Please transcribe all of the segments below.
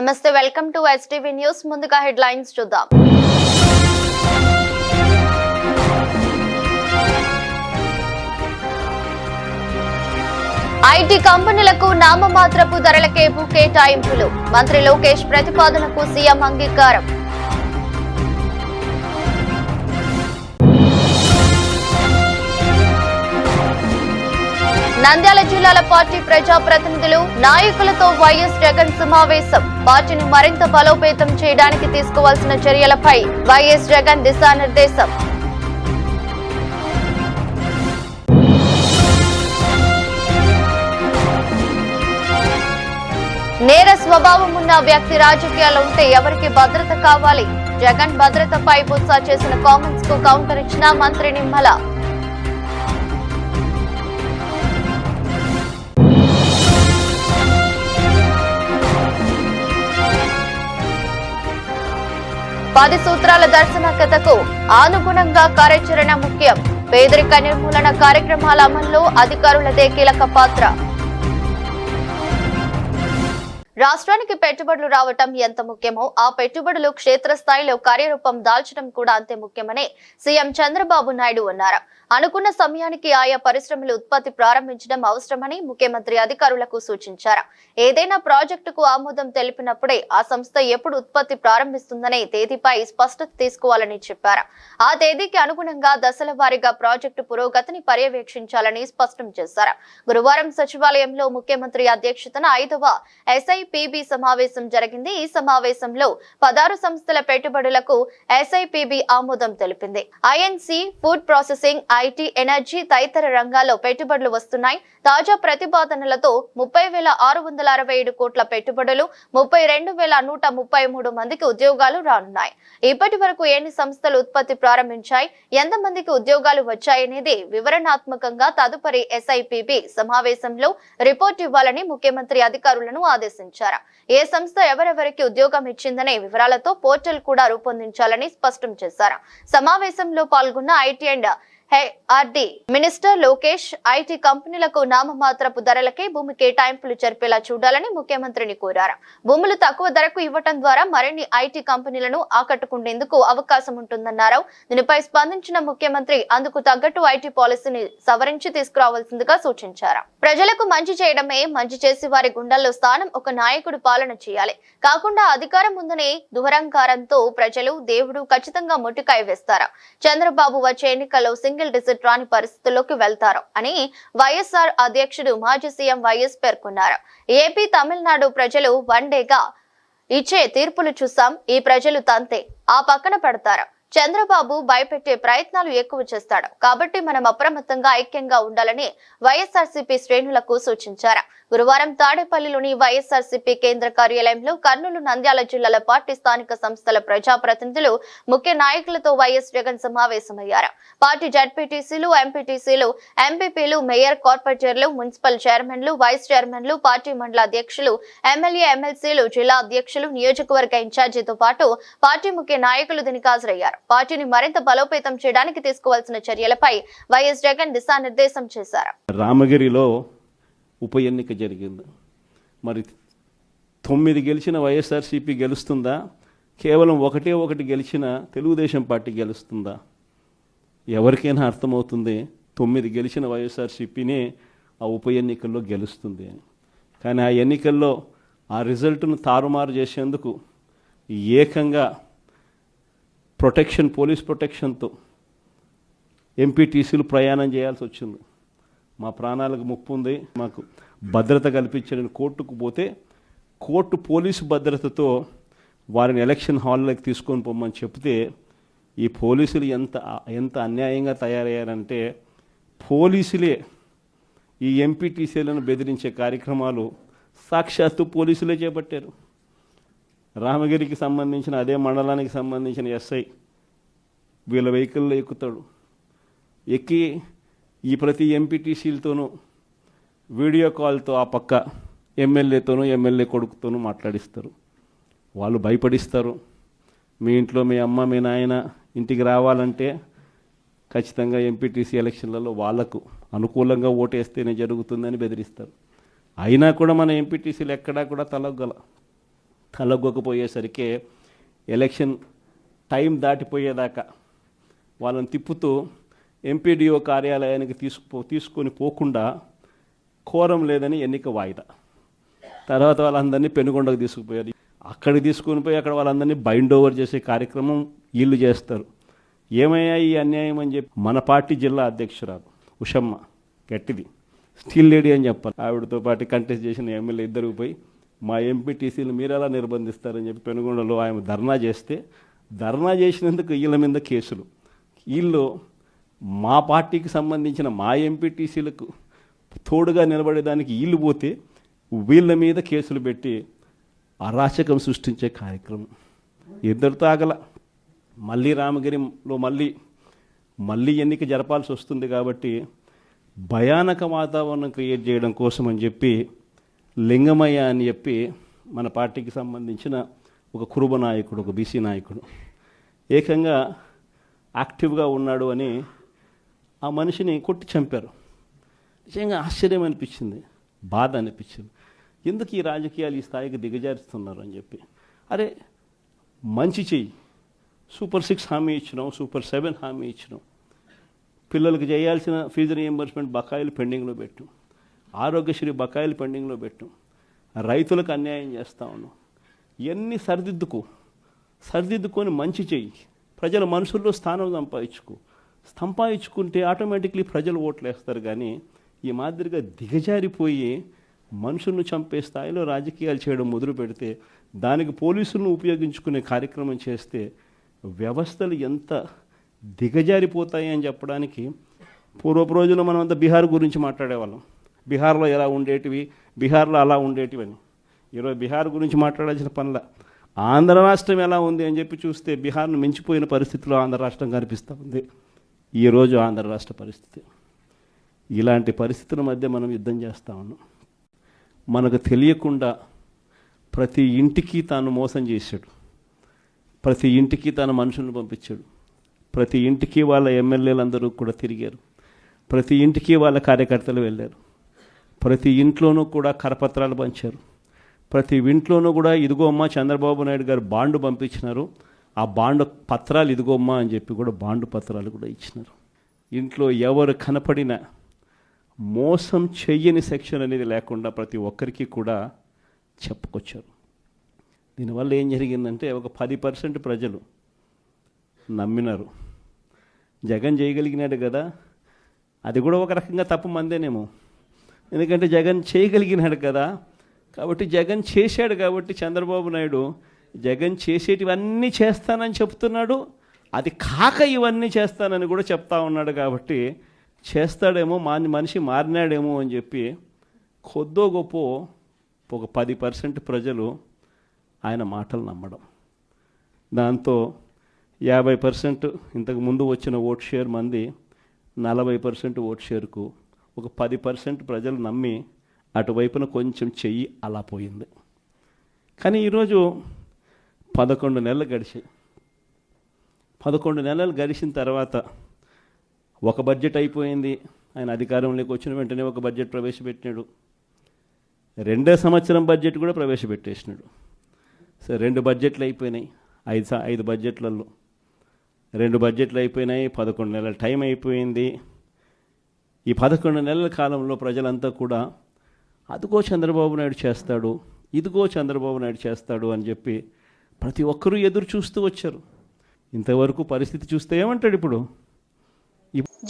నమస్తే, welcome to STV news. ముందుగా headlines చూద్దాం. ఐటీ కంపెనీలకు నామమాత్రపు ధరలకే భూ కేటాయింపులు. మంత్రి లోకేష్ ప్రతిపాదనకు సీఎం అంగీకారం. నంద్యాల జిల్లాల పార్టీ ప్రజాప్రతినిధులు, నాయకులతో వైఎస్ జగన్ సమావేశం. పార్టీని మరింత బలోపేతం చేయడానికి తీసుకోవాల్సిన చర్యలపై వైఎస్ జగన్ దిశానిర్దేశం. నేర స్వభావం ఉన్న వ్యక్తి రాజకీయాల్లో ఉంటే ఎవరికి భద్రత కావాలి? జగన్ భద్రతపై బొత్స చేసిన కామెంట్స్ కు కౌంటర్ ఇచ్చిన మంత్రి నిమ్మల. పది సూత్రాల దర్శన కథకు అనుగుణంగా కార్యాచరణ ముఖ్యం. పేదరిక నిర్మూలన కార్యక్రమాల అమల్లో అధికారులదే కీలక పాత్ర. రాష్ట్రానికి పెట్టుబడులు రావటం ఎంత ముఖ్యమో ఆ పెట్టుబడులు క్షేత్రస్థాయిలో కార్యరూపం దాల్చడం కూడా అంతే ముఖ్యమని సీఎం చంద్రబాబు నాయుడు అన్నారు. అనుకున్న సమయానికి ఆయా పరిశ్రమలు ఉత్పత్తి ప్రారంభించడం అవసరమని ముఖ్యమంత్రి అధికారులకు సూచించారు. ఏదైనా ప్రాజెక్టుకు ఆమోదం తెలిపినప్పుడే ఆ సంస్థ ఎప్పుడు ఉత్పత్తి ప్రారంభిస్తుందనే తేదీపై స్పష్టత తీసుకోవాలని చెప్పారు. ఆ తేదీకి అనుగుణంగా దశల వారీగా ప్రాజెక్టు పురోగతిని పర్యవేక్షించాలని స్పష్టం చేశారు. గురువారం సచివాలయంలో ముఖ్యమంత్రి అధ్యక్షతన 5వ SIPB సమావేశం జరిగింది. ఈ సమావేశంలో 16 సంస్థల పెట్టుబడులకు SIPB ఆమోదం తెలిపింది. INC, food processing, IT, energy తదితర రంగాల్లో పెట్టుబడులు వస్తున్నాయి. తాజా ప్రతిపాదనలతో 30,667 కోట్ల పెట్టుబడులు, 32,133 మందికి ఉద్యోగాలు రానున్నాయి. ఇప్పటి వరకు ఎన్ని సంస్థలు ఉత్పత్తి ప్రారంభించాయి, ఎంతమందికి ఉద్యోగాలు వచ్చాయనేది వివరణాత్మకంగా తదుపరి SIPB సమావేశంలో రిపోర్ట్ ఇవ్వాలని ముఖ్యమంత్రి అధికారులను ఆదేశించారు. ఏ సంస్థ ఎవరెవరికి ఉద్యోగం ఇచ్చిందనే వివరాలతో పోర్టల్ కూడా రూపొందించాలని స్పష్టం చేశారు. సమావేశంలో పాల్గొన్న IT and RD minister Lokesh IT కంపెనీలకు నామమాత్రపు ధరలకే భూమి కేటాయింపులు జరిపేలా చూడాలని ముఖ్యమంత్రిని కోరారు. భూములు తక్కువ ధరకు ఇవ్వటం ద్వారా మరిన్ని ఐటీ కంపెనీలను ఆకట్టుకునేందుకు అవకాశం ఉంటుందన్నారు. దీనిపై స్పందించిన ముఖ్యమంత్రి అందుకు తగ్గట్టు ఐటీ పాలసీని సవరించి తీసుకురావాల్సిందిగా సూచించారు. ప్రజలకు మంచి చేయడమే మంచి చేసి వారి గుండెల్లో స్థానం ఒక నాయకుడు పాలన చేయాలి. కాకుండా అధికారం ఉందనే దురహంకారంతో ప్రజలు, దేవుడు ఖచ్చితంగా మొట్టికాయ వేస్తారు. చంద్రబాబు వచ్చే ఎన్నికల్లో సింగిల్ డిజిట్ రాని పరిస్థితుల్లోకి వెళ్తారు అని వైఎస్ఆర్ అధ్యక్షుడు మాజీ సీఎం వైఎస్ పేర్కొన్నారు. ఏపీ, తమిళనాడు ప్రజలు వన్డేగా ఇచ్చే తీర్పులు చూసాం. ఈ ప్రజలు తంతే ఆ పక్కన పెడతారు. చంద్రబాబు భయపెట్టే ప్రయత్నాలు ఎక్కువ చేస్తాడు. కాబట్టి మనం అప్రమత్తంగా ఐక్యంగా ఉండాలని వైఎస్ఆర్సీపీ శ్రేణులకు సూచించారు. గురువారం తాడేపల్లిలోని వైఎస్ఆర్సీపీ కేంద్ర కార్యాలయంలో కర్నూలు, నంద్యాల జిల్లాల పార్టీ స్థానిక సంస్థల ప్రజాప్రతినిధులు, ముఖ్య నాయకులతో వైఎస్ జగన్ సమావేశమయ్యారు. పార్టీ జడ్పీటీసీలు, ఎంపీటీసీలు, ఎంపీపీలు, మేయర్, కార్పొరేటర్లు, మున్సిపల్ చైర్మన్లు, వైస్ చైర్మన్లు, పార్టీ మండల అధ్యక్షులు, ఎమ్మెల్యే, ఎమ్మెల్సీలు, జిల్లా అధ్యక్షులు, నియోజకవర్గ ఇన్ఛార్జితో పాటు పార్టీ ముఖ్య నాయకులు దీనికి హాజరయ్యారు. పార్టీని మరింత బలోపేతం చేయడానికి తీసుకోవాల్సిన చర్యలపై వైఎస్ జగన్ దిశానిర్దేశం చేశారు. రామగిరిలో ఉప ఎన్నిక జరిగింది. మరి 9 గెలిచిన వైఎస్ఆర్సీపీ గెలుస్తుందా? కేవలం ఒకటి గెలిచిన తెలుగుదేశం పార్టీ గెలుస్తుందా? ఎవరికైనా అర్థమవుతుంది 9 గెలిచిన వైఎస్ఆర్సీపీనే ఆ ఉప ఎన్నికల్లో గెలుస్తుంది అని. కానీ ఆ ఎన్నికల్లో ఆ రిజల్ట్ను తారుమారు చేసేందుకు ఏకంగా పోలీస్ ప్రొటెక్షన్తో ఎంపీటీసీలు ప్రయాణం చేయాల్సి వచ్చింది. మా ప్రాణాలకు ముప్పు ఉంది, మాకు భద్రత కల్పించని కోర్టుకు పోతే కోర్టు పోలీసు భద్రతతో వారిని ఎలక్షన్ హాల్లోకి తీసుకొని పోమని చెప్తే ఈ పోలీసులు ఎంత అన్యాయంగా తయారయ్యారంటే పోలీసులే ఈ ఎంపీటీసీలను బెదిరించే కార్యక్రమాలు సాక్షాత్తు పోలీసులే చేపట్టారు. రామగిరికి సంబంధించిన అదే మండలానికి సంబంధించిన SI వీళ్ళ వెహికల్లో ఎక్కుతాడు. ఎక్కి ఈ ప్రతి ఎంపీటీసీలతోనూ వీడియో కాల్తో ఆ పక్క ఎమ్మెల్యేతోనూ ఎమ్మెల్యే కొడుకుతోనూ మాట్లాడిస్తారు. వాళ్ళు భయపడిస్తారు. మీ ఇంట్లో మీ అమ్మ, మీ నాయన ఇంటికి రావాలంటే ఖచ్చితంగా ఎంపీటీసీ ఎలక్షన్లలో వాళ్లకు అనుకూలంగా ఓటేస్తేనే జరుగుతుందని బెదిరిస్తారు. అయినా కూడా మన ఎంపీటీసీలు ఎక్కడా కూడా తలగ్గల. తలగొకపోయేసరికి ఎలక్షన్ టైం దాటిపోయేదాకా వాళ్ళని తిప్పుతూ ఎంపీడీఓ కార్యాలయానికి తీసుకొని పోకుండా కోరం లేదని ఎన్నిక వాయిదా. తర్వాత వాళ్ళందరినీ పెనుగొండకు తీసుకుపోయారు. అక్కడికి తీసుకుని పోయి అక్కడ వాళ్ళందరినీ బైండ్ ఓవర్ చేసే కార్యక్రమం వీళ్ళు చేస్తారు. ఏమయ్యా ఈ అన్యాయం అని చెప్పి మన పార్టీ జిల్లా అధ్యక్షురాలు ఉషమ్మ గట్టిది స్టీల్ లేడీ అని చెప్పాలి, ఆవిడతో పాటు కంటెస్ట్ చేసిన ఎమ్మెల్యే ఇద్దరు పోయి మా ఎంపీటీసీలు మీరు ఎలా నిర్బంధిస్తారని చెప్పి పెనుగొండలో ఆయన ధర్నా చేస్తే, ధర్నా చేసినందుకు వీళ్ళ మీద కేసులు. వీళ్ళు మా పార్టీకి సంబంధించిన మా ఎంపీటీసీలకు తోడుగా నిలబడేదానికి వీళ్ళు పోతే వీళ్ళ మీద కేసులు పెట్టి అరాచకం సృష్టించే కార్యక్రమం. ఇద్దరితో ఆగల. మళ్ళీ రామగిరిలో మళ్ళీ ఎన్నిక జరపాల్సి వస్తుంది కాబట్టి భయానక వాతావరణం క్రియేట్ చేయడం కోసం అని చెప్పి లింగమయ్య అని చెప్పి మన పార్టీకి సంబంధించిన ఒక కురుబ నాయకుడు, ఒక బీసీ నాయకుడు ఏకంగా యాక్టివ్గా ఉన్నాడు అని ఆ మనిషిని కొట్టి చంపారు. నిజంగా ఆశ్చర్యం అనిపించింది, బాధ అనిపించింది. ఎందుకు ఈ రాజకీయాలు ఈ స్థాయికి దిగజారుస్తున్నారు అని చెప్పి. అరే మంచి చెయ్యి, సూపర్ 6 హామీ ఇచ్చినాం, సూపర్ 7 హామీ ఇచ్చినాం, పిల్లలకు చేయాల్సిన ఫీజు రియంబర్స్మెంట్ బకాయిలు పెండింగ్లో పెట్టు, ఆరోగ్యశ్రీ బకాయిలు పెండింగ్లో పెట్టు, రైతులకు అన్యాయం చేస్తా ఉన్నాం. ఇవన్నీ సరిదిద్దుకొని మంచి చెయ్యి, ప్రజల మనసుల్లో స్థానం సంపాదించుకుంటే ఆటోమేటిక్లీ ప్రజలు ఓట్లు వేస్తారు. కానీ ఈ మాదిరిగా దిగజారిపోయి మనుషులను చంపే స్థాయిలో రాజకీయాలు చేయడం మొదలు పెడితే, దానికి పోలీసులను ఉపయోగించుకునే కార్యక్రమం చేస్తే వ్యవస్థలు ఎంత దిగజారిపోతాయి అని చెప్పడానికి పూర్వపు రోజుల్లో మనం అంతా బీహార్ గురించి మాట్లాడేవాళ్ళం. బీహార్లో ఎలా ఉండేటివి, బీహార్లో అలా ఉండేటివి అని. ఈరోజు బీహార్ గురించి మాట్లాడాల్సిన పనుల ఆంధ్ర రాష్ట్రం ఎలా ఉంది అని చెప్పి చూస్తే బీహార్ను మించిపోయిన పరిస్థితిలో ఆంధ్ర రాష్ట్రం కనిపిస్తూ ఉంది ఈరోజు ఆంధ్ర రాష్ట్ర పరిస్థితి. ఇలాంటి పరిస్థితుల మధ్య మనం యుద్ధం చేస్తూ ఉన్నాం. మనకు తెలియకుండా ప్రతి ఇంటికి తాను మోసం చేశాడు, ప్రతి ఇంటికి తన మనుషులను పంపించాడు, ప్రతి ఇంటికి వాళ్ళ ఎమ్మెల్యేలందరూ కూడా తిరిగారు, ప్రతి ఇంటికి వాళ్ళ కార్యకర్తలు వెళ్ళారు, ప్రతి ఇంట్లోనూ కూడా కరపత్రాలు పంచారు, ప్రతి ఇంట్లోనూ కూడా ఇదిగో అమ్మ చంద్రబాబు నాయుడు గారు బాండు పంపించినారు, ఆ బాండు పత్రాలు ఇదిగోమ్మా అని చెప్పి కూడా బాండు పత్రాలు కూడా ఇచ్చినారు. ఇంట్లో ఎవరు కనపడినా మోసం చెయ్యని సెక్షన్ అనేది లేకుండా ప్రతి ఒక్కరికి కూడా చెప్పుకొచ్చారు. దీనివల్ల ఏం జరిగిందంటే ఒక 10% ప్రజలు నమ్మినారు. జగన్ చేయగలిగినాడు కదా, అది కూడా ఒక రకంగా తప్పు మందేనేమో, ఎందుకంటే జగన్ చేయగలిగినాడు కదా, కాబట్టి జగన్ చేశాడు కాబట్టి చంద్రబాబు నాయుడు జగన్ చేసేటివన్నీ చేస్తానని చెప్తున్నాడు, అది కాక ఇవన్నీ చేస్తానని కూడా చెప్తా ఉన్నాడు. కాబట్టి చేస్తాడేమో, మనిషి మారినాడేమో అని చెప్పి కొద్దో గొప్ప ఒక 10% ప్రజలు ఆయన మాటలు నమ్మడం. దాంతో 50% ఇంతకు ముందు వచ్చిన ఓట్ షేర్ మంది 40% ఓట్ షేర్కు ఒక 10% ప్రజలు నమ్మి అటువైపున కొంచెం చెయ్యి అలా పోయింది. కానీ ఈరోజు 11 నెలలు గడిచాయి. 11 నెలలు గడిచిన తర్వాత ఒక బడ్జెట్ అయిపోయింది. ఆయన అధికారంలోకి వచ్చిన వెంటనే ఒక బడ్జెట్ ప్రవేశపెట్టినాడు. 2వ సంవత్సరం బడ్జెట్ కూడా ప్రవేశపెట్టేసినాడు. సరే 2 బడ్జెట్లు అయిపోయినాయి. 5 బడ్జెట్లలో 2 బడ్జెట్లు అయిపోయినాయి. 11 నెలల టైం అయిపోయింది. ఈ 11 నెలల కాలంలో ప్రజలంతా కూడా అదిగో చంద్రబాబు నాయుడు చేస్తాడు, ఇదిగో చంద్రబాబు నాయుడు చేస్తాడు అని చెప్పి ప్రతి ఒక్కరూ ఎదురు చూస్తూ వచ్చారు. ఇంతవరకు పరిస్థితి చూస్తే ఏమంటాడు ఇప్పుడు?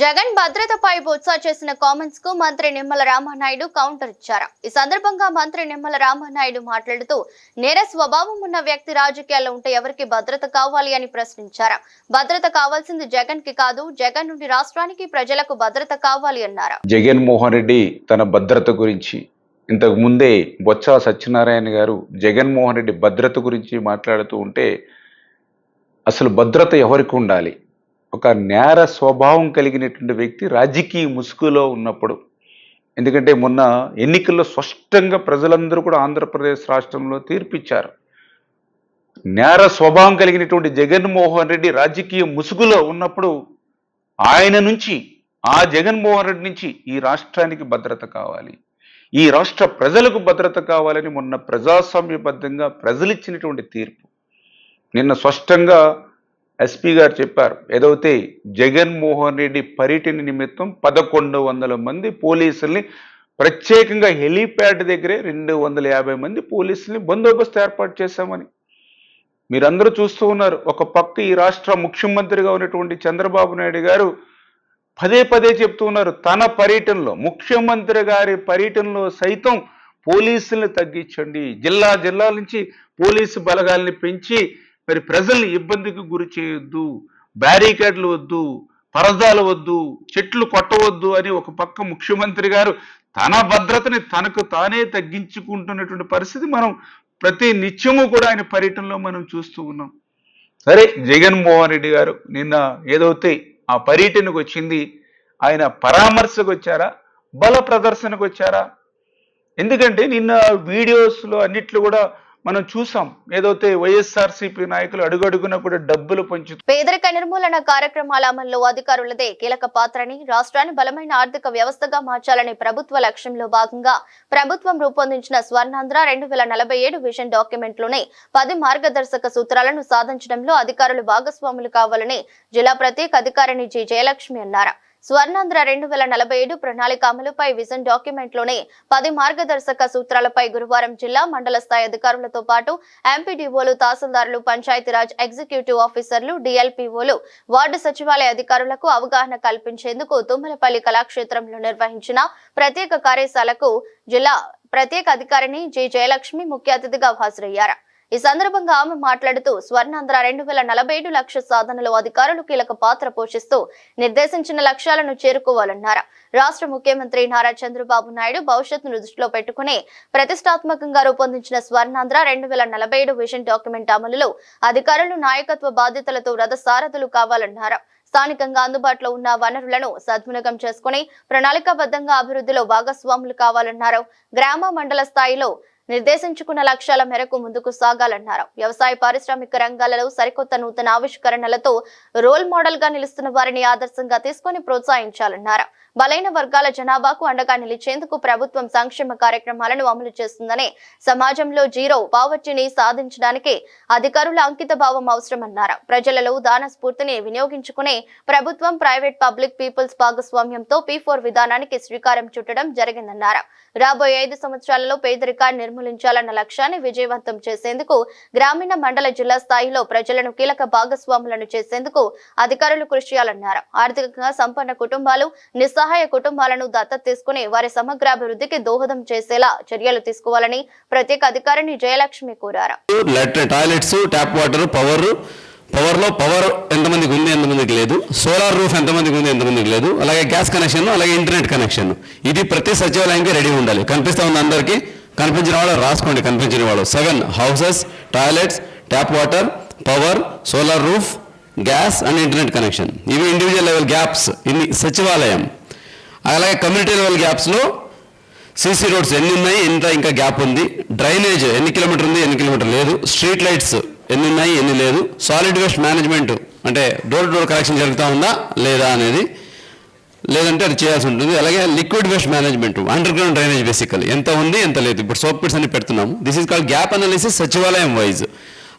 జగన్ భద్రతపై బొత్స చేసిన కామెంట్స్ కు మంత్రి నిమ్మల రామానాయుడు కౌంటర్ ఇచ్చారు. ఈ సందర్భంగా మంత్రి నిమ్మల రామానాయుడు మాట్లాడుతూ నేర స్వభావం ఉన్న వ్యక్తి రాజకీయాల్లో ఉంటే ఎవరికి భద్రత కావాలి అని ప్రశ్నించారు. భద్రత కావాల్సింది జగన్ కి కాదు, జగన్ నుండి రాష్ట్రానికి ప్రజలకు భద్రత కావాలి అన్నారు. జగన్మోహన్ రెడ్డి తన భద్రత గురించి ఇంతకు ముందే బొత్స సత్యనారాయణ గారు జగన్మోహన్ రెడ్డి భద్రత గురించి మాట్లాడుతూ ఉంటే అసలు భద్రత ఎవరికి ఉండాలి? ఒక నేర స్వభావం కలిగినటువంటి వ్యక్తి రాజకీయ ముసుగులో ఉన్నప్పుడు, ఎందుకంటే మొన్న ఎన్నికల్లో స్పష్టంగా ప్రజలందరూ కూడా ఆంధ్రప్రదేశ్ రాష్ట్రంలో తీర్పిచ్చారు. నేర స్వభావం కలిగినటువంటి జగన్మోహన్ రెడ్డి రాజకీయ ముసుగులో ఉన్నప్పుడు ఆయన నుంచి, ఆ జగన్మోహన్ రెడ్డి నుంచి ఈ రాష్ట్రానికి భద్రత కావాలి. ఈ రాష్ట్ర ప్రజలకు భద్రత కావాలని మొన్న ప్రజాస్వామ్యబద్ధంగా ప్రజలు ఇచ్చినటువంటి తీర్పు. నిన్న స్పష్టంగా ఎస్పీ గారు చెప్పారు, ఏదైతే జగన్మోహన్ రెడ్డి పర్యటన నిమిత్తం 1100 మంది పోలీసుల్ని ప్రత్యేకంగా హెలీప్యాడ్ దగ్గరే 250 మంది పోలీసుల్ని బందోబస్తు ఏర్పాటు చేశామని. మీరందరూ చూస్తూ ఉన్నారు. ఒక పక్క ఈ రాష్ట్ర ముఖ్యమంత్రిగా ఉన్నటువంటి చంద్రబాబు నాయుడు గారు పదే చెప్తూ ఉన్నారు, తన పర్యటనలో, ముఖ్యమంత్రి గారి పర్యటనలో సైతం పోలీసుల్ని తగ్గించండి, జిల్లాల నుంచి పోలీసు బలగాల్ని పెంచి మరి ప్రజల్ని ఇబ్బందికి గురి చేయొద్దు, బ్యారికేడ్లు వద్దు, పరదాలు వద్దు, చెట్లు కొట్టవద్దు అని ఒక పక్క ముఖ్యమంత్రి గారు తన భద్రతని తనకు తానే తగ్గించుకుంటున్నటువంటి పరిస్థితి మనం ప్రతి నిత్యము కూడా ఆయన పర్యటనలో మనం చూస్తూ ఉన్నాం. సరే, జగన్మోహన్ రెడ్డి గారు నిన్న ఏదైతే ఆ పర్యటనకు వచ్చింది, ఆయన పరామర్శకు వచ్చారా, బల ప్రదర్శనకు వచ్చారా? ఎందుకంటే నిన్న వీడియోస్లో అన్నిట్లో కూడా మనం చూసాం, ఏదైతే వైఎస్ఆర్సీపీ నాయకులు అడుగడుగున కూడా డబ్బులు పంచుతూ పేదరిక నిర్మూలన కార్యక్రమాల అమల్లో అధికారులదే కీలక పాత్రని, రాష్ట్రాన్ని బలమైన ఆర్థిక వ్యవస్థగా మార్చాలనే ప్రభుత్వ లక్ష్యంలో భాగంగా ప్రభుత్వం రూపొందించిన స్వర్ణాంధ్ర 2047 విజన్ డాక్యుమెంట్ లోనే 10 మార్గదర్శక సూత్రాలను సాధించడంలో అధికారులు భాగస్వాములు కావాలని జిల్లా ప్రత్యేక అధికారిని జి జయలక్ష్మి అన్నారు. స్వర్ణాంధ్ర 2047 ప్రణాళిక అమలుపై విజన్ డాక్యుమెంట్ లోనే 10 మార్గదర్శక సూత్రాలపై గురువారం జిల్లా మండల స్థాయి అధికారులతో పాటు ఎంపీడీఓలు, తహసీల్దారులు, పంచాయతీరాజ్ ఎగ్జిక్యూటివ్ ఆఫీసర్లు, డిఎల్పీఓలు, వార్డు సచివాలయ అధికారులకు అవగాహన కల్పించేందుకు తుమ్మలపల్లి కళాక్షేత్రంలో నిర్వహించిన ప్రత్యేక కార్యశాలకు జిల్లా ప్రత్యేక అధికారిని జి జయలక్ష్మి ముఖ్య అతిథిగా హాజరయ్యారు. ఈ సందర్భంగా ఆమె మాట్లాడుతూ స్వర్ణాంధ్ర 2047 లక్ష్య సాధనలో అధికారులు కీలక పాత్ర పోషిస్తూ నిర్దేశించిన లక్ష్యాలను చేరుకోవాలన్నారు. రాష్ట్ర ముఖ్యమంత్రి నారా చంద్రబాబు నాయుడు భవిష్యత్తును దృష్టిలో పెట్టుకుని ప్రతిష్టాత్మకంగా రూపొందించిన స్వర్ణాంధ్ర 2047 విజన్ డాక్యుమెంట్ అమలులో అధికారులు నాయకత్వ బాధ్యతలతో రథసారథులు కావాలన్నారు. స్థానికంగా అందుబాటులో ఉన్న వనరులను సద్వినియోగం చేసుకుని ప్రణాళికాబద్ధంగా అభివృద్ధిలో భాగస్వాములు కావాలన్నారు. గ్రామ మండల స్థాయిలో నిర్దేశించుకున్న లక్ష్యాల మేరకు ముందుకు సాగాలన్నారు. వ్యవసాయ పారిశ్రామిక రంగాలలో సరికొత్త నూతన ఆవిష్కరణలతో రోల్ మోడల్ గా నిలుస్తున్న వారిని ఆదర్శంగా తీసుకుని ప్రోత్సహించాలన్నారు. బలైన వర్గాల జనాభాకు అండగా నిలిచేందుకు ప్రభుత్వం సంక్షేమ కార్యక్రమాలను అమలు చేస్తుందని, సమాజంలో జీరో పావర్టీని సాధించడానికి అధికారుల అంకిత భావం అవసరమన్నారు. ప్రజలలో దాన స్ఫూర్తిని వినియోగించుకునే ప్రభుత్వం ప్రైవేట్ పబ్లిక్ పీపుల్స్ భాగస్వామ్యంతో P4 విధానానికి శ్రీకారం చుట్టడం జరిగిందన్నారు. రాబోయే 5 సంవత్సరాలలో పేదరికాన్ని నిర్మూలించాలన్న లక్ష్యాన్ని విజయవంతం చేసేందుకు గ్రామీణ మండల జిల్లా స్థాయిలో ప్రజలను కీలక భాగస్వాములను చేసేందుకు అధికారులు కృషి చేయాలన్నారు. ఆర్థికంగా సంపన్న కుటుంబాలు, నిస్సహాయ కుటుంబాలను దత్తత తీసుకుని వారి సమగ్రాభివృద్ధికి దోహదం చేసేలా చర్యలు తీసుకోవాలని ప్రత్యేక అధికారిని జయలక్ష్మి కోరారు. టాయిలెట్స్, ట్యాప్ వాటర్, పవర్ ఎంతమందికి ఉంది, ఎంతమందికి లేదు, సోలార్ రూఫ్ ఎంతమందికి ఉంది, ఎంతమందికి లేదు, అలాగే గ్యాస్ కనెక్షన్, అలాగే ఇంటర్నెట్ కనెక్షన్, ఇది ప్రతి సచివాలయానికి రెడీ ఉండాలి. కనిపిస్తా ఉంది అందరికీ, కనిపించిన వాళ్ళు రాసుకోండి. కనిపించిన వాళ్ళు 7 houses, toilets, tap water, power, solar roof, gas and internet connection. ఇవి ఇండివిజువల్ లెవెల్ గ్యాప్స్ ఇన్ని సచివాలయం. అలాగే కమ్యూనిటీ లెవెల్ గ్యాప్స్లో సీసీ రోడ్స్ ఎన్ని ఉన్నాయి, ఎంత ఇంకా గ్యాప్ ఉంది, డ్రైనేజ్ ఎన్ని కిలోమీటర్ ఉంది, ఎన్ని కిలోమీటర్ లేదు, స్ట్రీట్ లైట్స్ ఎన్ని ఉన్నాయి, ఎన్ని లేదు, సాలిడ్ వేస్ట్ మేనేజ్మెంట్ అంటే డోర్ టు డోర్ కలెక్షన్ జరుగుతూ ఉందా లేదా అనేది, లేదంటే అది చేయాల్సి ఉంటుంది. అలాగే liquid waste management, under ground drainage బేసికల్ ఎంత ఉంది, ఎంత లేదు. ఇప్పుడు సోప్ పిట్స్ అని పెడుతున్నాము. This is called gap analysis సచివాలయం వైజ్.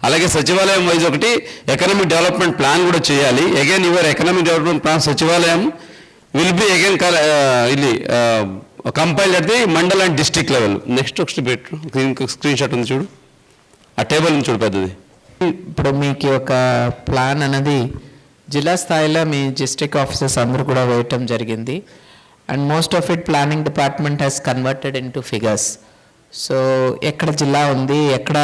అలాగే సచివాలయం వైజ్ ఒకటి ఎకనామిక్ డెవలప్మెంట్ ప్లాన్ కూడా చేయాలి. Again your economic development plan సచివాలయం విల్ బి అగైన్ ఇది compiled at the mandal and district level. Next ఒకటి స్క్రీన్ షాట్ ఉంది చూడు, ఆ టేబుల్ ఉంది చూడు పెద్దది. ఇప్పుడు మీకు ఒక ప్లాన్ అనేది జిల్లా స్థాయిలో మీ డిస్ట్రిక్ట్ ఆఫీసర్స్ అందరూ కూడా వేయటం జరిగింది. And most of it planning department has converted in to figures. So ఎక్కడ జిల్లా ఉంది, ఎక్కడ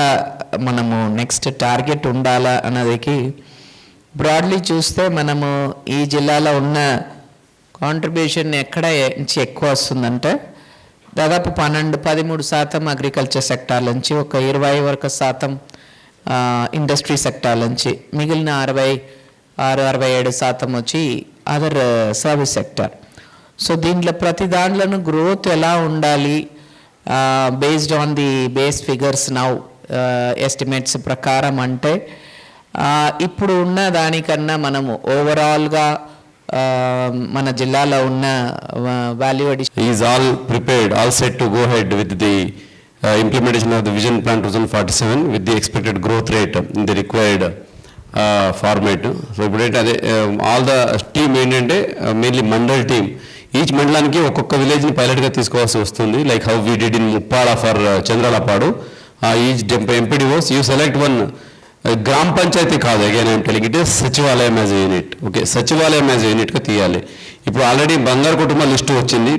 మనము నెక్స్ట్ టార్గెట్ ఉండాలా అన్నదికి బ్రాడ్లీ చూస్తే మనము ఈ జిల్లాలో ఉన్న కాంట్రిబ్యూషన్ ఎక్కడ నుంచి ఎక్కువ వస్తుందంటే దాదాపు 12-13% అగ్రికల్చర్ సెక్టార్ నుంచి, ఒక 20% ఇండస్ట్రీ సెక్టార్ నుంచి, మిగిలిన 66-67% వచ్చి అదర్ సర్వీస్ సెక్టార్. సో దీంట్లో ప్రతి దాంట్లోనూ గ్రోత్ ఎలా ఉండాలి based on the base figures now estimates ప్రకారం అంటే ఇప్పుడు ఉన్న దానికన్నా మనము ఓవరాల్గా మన జిల్లాలో ఉన్న value addition He is all prepared, all set to go ahead with the implementation of the Vision Plan 2047 with the expected growth rate in the required format. So ఇప్పుడైతే అదే ఆల్ ద టీమ్ ఏంటంటే mainly mandal team each మండలానికి ఒక్కొక్క విలేజ్ని పైలట్గా తీసుకోవాల్సి వస్తుంది, like how we did in Muppada for Chandralapadu. Each MPDOs you select one గ్రామ పంచాయతీ కాదు, again I'm telling it is sachivalayam as unit. Okay, sachivalayam as యూనిట్గా తీయాలి. ఇప్పుడు ఆల్రెడీ బంగారు కుటుంబాల లిస్టు వచ్చింది.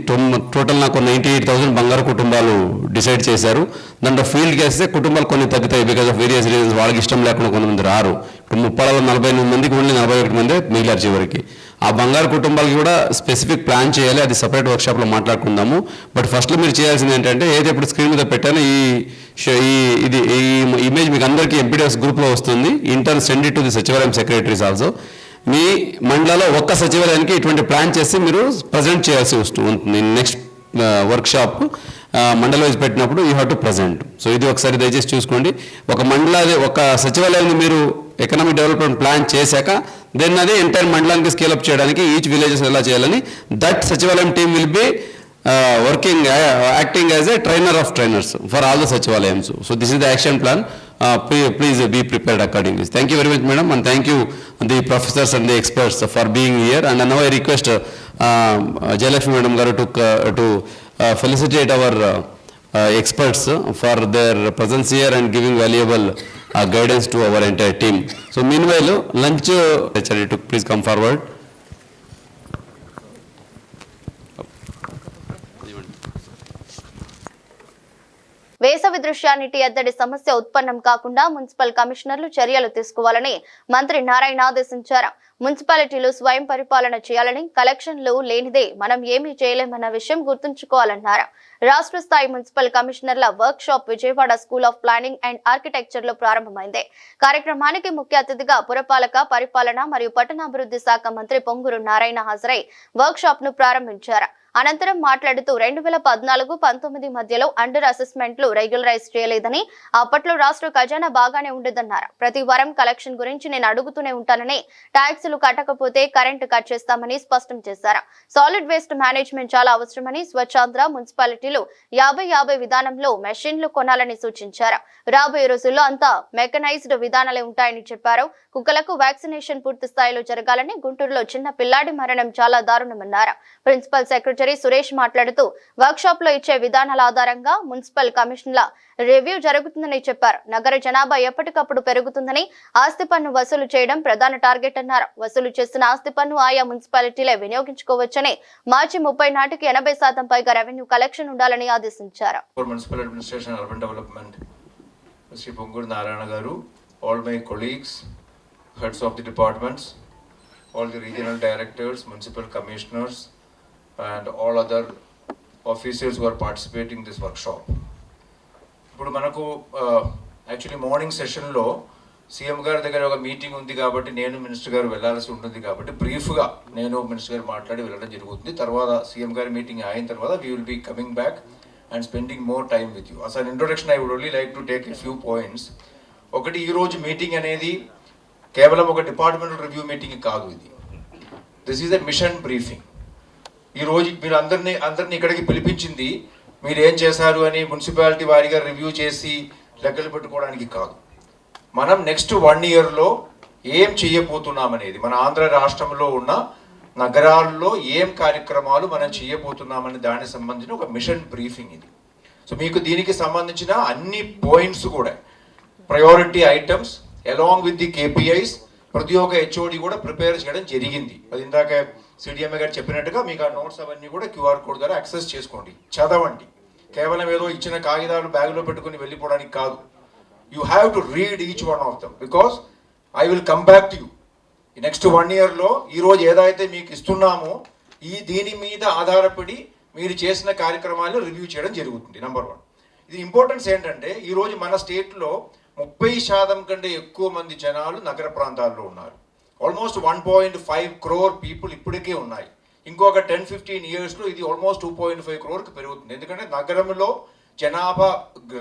టోటల్ నాకు 98,000 బంగారు కుటుంబాలు డిసైడ్ చేశారు. దాంట్లో ఫీల్డ్కి వేస్తే కుటుంబాలు కొన్ని తగ్గుతాయి బికాస్ ఆఫ్ వేరియస్ రీజన్స్. వాళ్ళకి ఇష్టం లేకుండా కొంతమంది రారు. ఇప్పుడు 38 మందికి ఓన్లీ 41 మంది మిగిలారు చివరికి. ఆ బంగారు కుటుంబాలకి కూడా స్పెసిఫిక్ ప్లాన్ చేయాలి, అది సపరేట్ వర్క్షాప్లో మాట్లాడుకుందాము. బట్ ఫస్ట్లో మీరు చేయాల్సింది ఏంటంటే ఏదైతే ఇప్పుడు స్క్రీన్ మీద పెట్టానో ఈ ఇమేజ్ మీకు అందరికీ ఎంపీడీఎస్ గ్రూప్లో వస్తుంది. Intern send it to the సచివాలయం సెక్రటరీస్ ఆల్సో. మీ మండలంలో ఒక్క సచివాలయానికి ఇటువంటి ప్లాన్ చేసి మీరు ప్రజెంట్ చేయాల్సి ఉంటుంది. నెక్స్ట్ వర్క్షాప్ మండల వైజ్ పెట్టినప్పుడు you have to present. So ఇది ఒకసారి దయచేసి చూసుకోండి. ఒక సచివాలయాన్ని మీరు ఎకనామిక్ డెవలప్మెంట్ ప్లాన్ చేశాక దెన్ అది ఎంటైర్ మండలానికి స్కేలప్ చేయడానికి ఈచ్ విలేజెస్ ఎలా చేయాలని దట్ సచివాలయం team will be acting as a trainer of trainers for all the Sachivalayams. So this is the action plan. Please be prepared accordingly. Thank you very much, madam, and thank you the professors and the experts for being here. And now I request Jayalakshmi madam garu to felicitate our experts for their presence here and giving valuable guidance to our entire team. So meanwhile, lunch to please come forward. వేసవి దృశ్యానికి ఎద్దడి సమస్య ఉత్పన్నం కాకుండా municipal కమిషనర్లు చర్యలు తీసుకోవాలని మంత్రి నారాయణ ఆదేశించారు. మున్సిపాలిటీలు స్వయం పరిపాలన చేయాలని, కలెక్షన్లు లేనిదే మనం ఏమీ చేయలేమన్న విషయం గుర్తుంచుకోవాలన్నారు. రాష్ట్ర స్థాయి మున్సిపల్ కమిషనర్ల workshop Vijayawada School of Planning and Architecture లో ప్రారంభమైంది. కార్యక్రమానికి ముఖ్య అతిథిగా పురపాలక, పరిపాలన మరియు పట్టణాభివృద్ధి శాఖ మంత్రి పొంగూరు నారాయణ హాజరై వర్క్ షాప్ ను ప్రారంభించారు. అనంతరం మాట్లాడుతూ 2014-19 మధ్యలో అండర్ అసెస్మెంట్లు రెగ్యులరైజ్ చేయలేదని, అప్పట్లో రాష్ట్ర ఖజానా బాగానే ఉండేదన్నారు. ప్రతి వారం కలెక్షన్ గురించి నేను అడుగుతూనే ఉంటానని, ట్యాక్సులు కట్టకపోతే కరెంటు కట్ చేస్తామని స్పష్టం చేశారు. సాలిడ్ వేస్ట్ మేనేజ్మెంట్ చాలా అవసరమని, స్వచ్ఛాంధ్ర మున్సిపాలిటీలు 50-50 విధానంలో మెషిన్లు కొనాలని సూచించారు. రాబోయే రోజుల్లో అంతా మెకనైజ్డ్ విధానాలే ఉంటాయని చెప్పారు. కుక్కలకు వ్యాక్సినేషన్ పూర్తి స్థాయిలో జరగాలని, గుంటూరులో చిన్న పిల్లాడి మరణం చాలా దారుణమన్నారు. ప్రిన్సిపల్ సెక్రటరీ సురేష్ మాట్లాడుతూ వర్క్ షాప్ లో ఇచ్చే విధానాల ఆధారంగా మున్సిపల్ కమిషన్ల రివ్యూ జరుగుతుందని చెప్పారు. నగర జనాభా ఎప్పటికప్పుడు పెరుగుతుందని, ఆస్తి పన్ను వసూలు చేయడం ప్రధాన టార్గెట్ అన్నారు. వసూలు చేసిన ఆస్తి పన్ను ఆయా మున్సిపాలిటీలే వినియోగించుకోవచ్చని, మార్చి 30 నాటికి 80% పైగా రెవెన్యూ కలెక్షన్ ఉండాలని ఆదేశించారు. Municipal administration and urban development Shri Ponguru Narayana garu, all my colleagues, heads of the departments, all the regional directors, municipal commissioners and all other officers who are participating in this workshop. ఇప్పుడు మనకు యాక్చువల్లీ మార్నింగ్ సెషన్లో CM గారి దగ్గర ఒక meeting ఉంది కాబట్టి నేను minister గారు వెళ్ళాల్సి ఉంటుంది కాబట్టి బ్రీఫ్గా నేను మినిస్టర్ గారు మాట్లాడి వెళ్ళడం జరుగుతుంది. తర్వాత సీఎం గారి మీటింగ్ అయిన తర్వాత we will be coming back and spending more time with you. అసలు introduction I would only like to take a few points. ఒకటి, ఈరోజు మీటింగ్ అనేది కేవలం ఒక డిపార్ట్మెంటల్ రివ్యూ మీటింగ్ కాదు, ఇది this is a mission briefing. ఈరోజు మీరు అందరినీ ఇక్కడికి పిలిపించింది మీరు ఏం చేశారు అని మున్సిపాలిటీ వారీగా రివ్యూ చేసి లెక్కలు పెట్టుకోవడానికి కాదు. మనం నెక్స్ట్ 1 yearలో ఏం చేయబోతున్నామనేది, మన ఆంధ్ర రాష్ట్రంలో ఉన్న నగరాల్లో ఏం కార్యక్రమాలు మనం చేయబోతున్నామని దానికి సంబంధించిన ఒక మిషన్ బ్రీఫింగ్ ఇది. సో మీకు దీనికి సంబంధించిన అన్ని పాయింట్స్ కూడా, priority items along with the KPIs ప్రతి ఒక్క HOD కూడా ప్రిపేర్ చేయడం జరిగింది. అది ఇందాక CDMA గారు చెప్పినట్టుగా మీకు ఆ నోట్స్ అవన్నీ కూడా QR కోడ్ ద్వారా యాక్సెస్ చేసుకోండి, చదవండి. కేవలం ఏదో ఇచ్చిన కాగితాలు బ్యాగ్లో పెట్టుకుని వెళ్ళిపోవడానికి కాదు. You have to read each one of them because I will come back to you. ఈ నెక్స్ట్ 1 yearలో ఈరోజు ఏదైతే మీకు ఇస్తున్నామో దీని మీద ఆధారపడి మీరు చేసిన కార్యక్రమాలను రివ్యూ చేయడం జరుగుతుంది. నెంబర్ 1. ఇది ఇంపార్టెన్స్ ఏంటంటే ఈరోజు మన స్టేట్లో 30% కంటే ఎక్కువ మంది జనాలు నగర ప్రాంతాల్లో ఉన్నారు. ఆల్మోస్ట్ 1.5 crore పీపుల్ ఇప్పటికే ఉన్నాయి. ఇంకొక 10-15 yearsలో ఇది ఆల్మోస్ట్ 2.5 crore పెరుగుతుంది. ఎందుకంటే నగరంలో జనాభా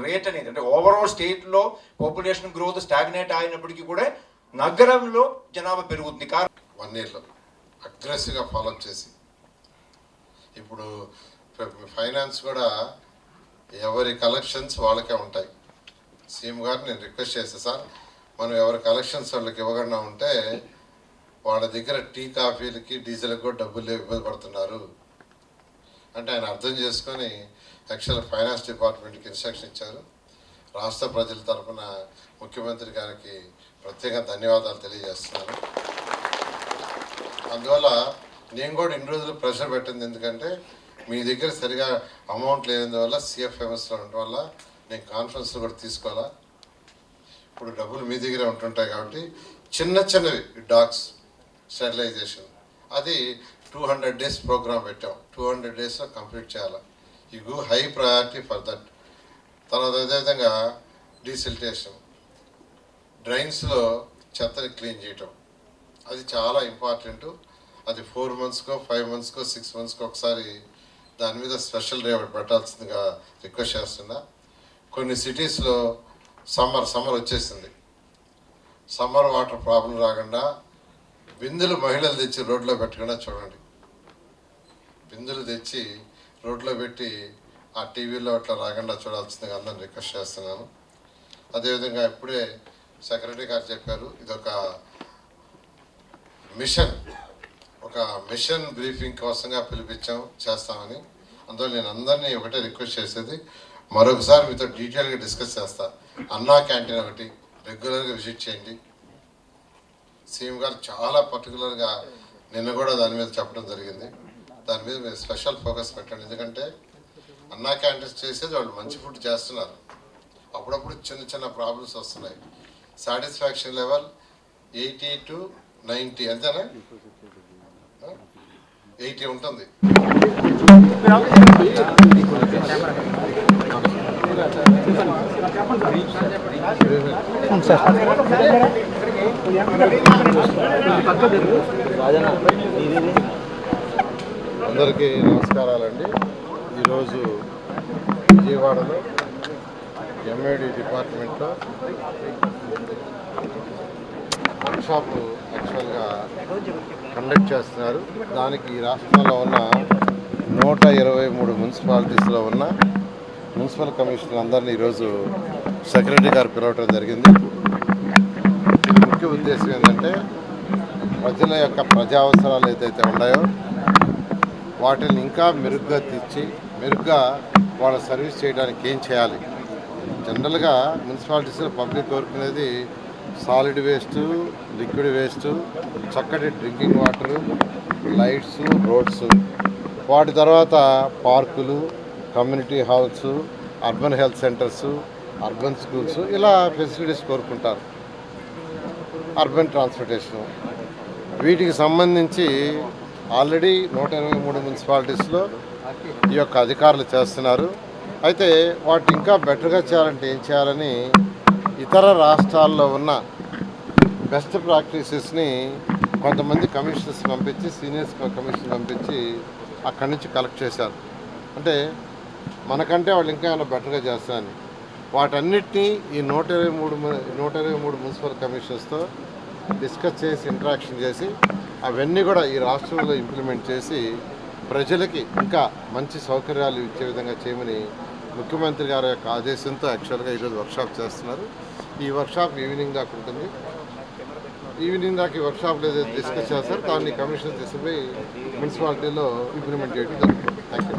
రేట్ అనేది, అంటే ఓవరాల్ స్టేట్లో పాపులేషన్ గ్రోత్ స్టాగ్నేట్ అయినప్పటికీ కూడా నగరంలో జనాభా పెరుగుతుంది. 1 yearలో అగ్రెసివ్గా ఫాలోఅప్ చేసి ఇప్పుడు ఫైనాన్స్ కూడా ఎవరి కలెక్షన్స్ వాళ్ళకే ఉంటాయి. సీఎం గారు నేను రిక్వెస్ట్ చేస్తే సార్ మనం ఎవరి కలెక్షన్స్ వాళ్ళకి ఇవ్వకుండా ఉంటే వాళ్ళ దగ్గర టీ కాఫీలకి డీజిల్కి కూడా డబ్బులు ఇబ్బంది పడుతున్నారు అంటే ఆయన అర్థం చేసుకొని యాక్చువల్ ఫైనాన్స్ డిపార్ట్మెంట్కి ఇన్స్ట్రక్షన్ ఇచ్చారు. రాష్ట్ర ప్రజల తరఫున ముఖ్యమంత్రి గారికి ప్రత్యేక ధన్యవాదాలు తెలియజేస్తున్నాను. అందువల్ల నేను కూడా ఇన్ని రోజులు ప్రెషర్ పెట్టింది ఎందుకంటే మీ దగ్గర సరిగా అమౌంట్ లేనందువల్ల సిఎఫ్ఎంఎస్లో ఉండటం వల్ల నేను కాన్ఫరెన్స్లో కూడా తీసుకోవాలా. ఇప్పుడు డబ్బులు మీ దగ్గర ఉంటుంటాయి కాబట్టి చిన్నవి డాగ్స్ స్టెరిలైజేషన్ అది 200 days ప్రోగ్రామ్ పెట్టాం. 200 daysలో కంప్లీట్ చేయాలి. You give high priority for that. తర్వాత అదేవిధంగా డీసిల్టేషన్, డ్రైన్స్లో చెత్తని క్లీన్ చేయటం అది చాలా ఇంపార్టెంట్. అది 4 monthsకో 5 monthsకో 6 monthsకో ఒకసారి దాని మీద స్పెషల్ డే పెట్టాల్సిందిగా రిక్వెస్ట్ చేస్తున్నా. కొన్ని సిటీస్లో సమ్మర్ వచ్చేసింది. సమ్మర్ వాటర్ ప్రాబ్లం రాకుండా బిందులు మహిళలు తెచ్చి రోడ్లో పెట్టకుండా చూడండి. బిందులు తెచ్చి రోడ్లో పెట్టి ఆ టీవీలో అట్లా రాకుండా చూడాల్సిందిగా అందరిని రిక్వెస్ట్ చేస్తున్నాను. అదేవిధంగా ఇప్పుడే సెక్రటరీ గారు చెప్పారు ఇదొక మిషన్ బ్రీఫింగ్ కోసంగా చేస్తామని. అందువల్ల నేను అందరినీ ఒకటే రిక్వెస్ట్ చేసేది మరొకసారి మీతో డీటెయిల్గా డిస్కస్ చేస్తా. అన్నా క్యాంటీన్ ఒకటి రెగ్యులర్గా విజిట్ చేయండి. సీఎం గారు చాలా పర్టికులర్గా నిన్న కూడా దాని మీద చెప్పడం జరిగింది. దాని మీద మీరు స్పెషల్ ఫోకస్ పెట్టండి. ఎందుకంటే అన్నా క్యాంటీన్స్ చేసేది వాళ్ళు మంచి ఫుడ్ చేస్తున్నారు. అప్పుడప్పుడు చిన్న ప్రాబ్లమ్స్ వస్తున్నాయి. సాటిస్ఫాక్షన్ లెవెల్ 80 to 90 అంతేనా? 80 ఉంటుంది. అందరికీ నమస్కారాలండి. ఈరోజు విజయవాడలో ఎంఏడి డిపార్ట్మెంట్లో వర్క్షాప్ యాక్చువల్గా కండక్ట్ చేస్తున్నారు. దానికి ఈ రాష్ట్రంలో ఉన్న 123 మున్సిపాలిటీస్లో ఉన్న మున్సిపల్ కమిషనర్ అందరినీ ఈరోజు సెక్రటరీ గారు పిలవటం జరిగింది. ముఖ్య ఉద్దేశం ఏంటంటే ప్రజల యొక్క ప్రజా అవసరాలు ఏదైతే ఉన్నాయో వాటిని ఇంకా మెరుగ్గా మెరుగ్గా వాళ్ళ సర్వీస్ చేయడానికి ఏం చేయాలి. జనరల్గా మున్సిపాలిటీస్లో పబ్లిక్ కోరుకునేది సాలిడ్ వేస్ట్, లిక్విడ్ వేస్ట్, చక్కటి డ్రింకింగ్ వాటరు, లైట్స్, రోడ్స్, వాటి తర్వాత పార్కులు, community halls, urban health centres, urban schools ఇలా ఫెసిలిటీస్ కోరుకుంటారు. అర్బన్ ట్రాన్స్పోర్టేషను వీటికి సంబంధించి ఆల్రెడీ 123 మున్సిపాలిటీస్లో ఈ యొక్క అధికారులు చేస్తున్నారు. అయితే వాటి ఇంకా బెటర్గా చేయాలంటే ఏం చేయాలని ఇతర రాష్ట్రాల్లో ఉన్న బెస్ట్ ప్రాక్టీసెస్ని కొంతమంది కమిషనర్స్ పంపించి సీనియర్స్ కమిషనర్ పంపించి అక్కడి నుంచి కలెక్ట్ చేశారు. అంటే మనకంటే వాళ్ళు ఇంకా ఏమైనా బెటర్గా చేస్తారని వాటన్నిటినీ ఈ 123 మున్సిపల్ కమిషనర్స్తో డిస్కస్ చేసి ఇంటరాక్షన్ చేసి అవన్నీ కూడా ఈ రాష్ట్రంలో ఇంప్లిమెంట్ చేసి ప్రజలకి ఇంకా మంచి సౌకర్యాలు ఇచ్చే విధంగా చేయమని ముఖ్యమంత్రి గారి యొక్క ఆదేశంతో యాక్చువల్గా ఈరోజు వర్క్షాప్ చేస్తున్నారు. ఈ వర్క్షాప్ ఈవినింగ్ దాకా ఉంటుంది. ఈవినింగ్ దాకా ఈ వర్క్షాప్లో ఏదైతే డిస్కస్ చేస్తారో దాన్ని కమిషన్ తీసుకుపోయి మున్సిపాలిటీలో ఇంప్లిమెంట్ చేయడం జరుగుతుంది. Thank you.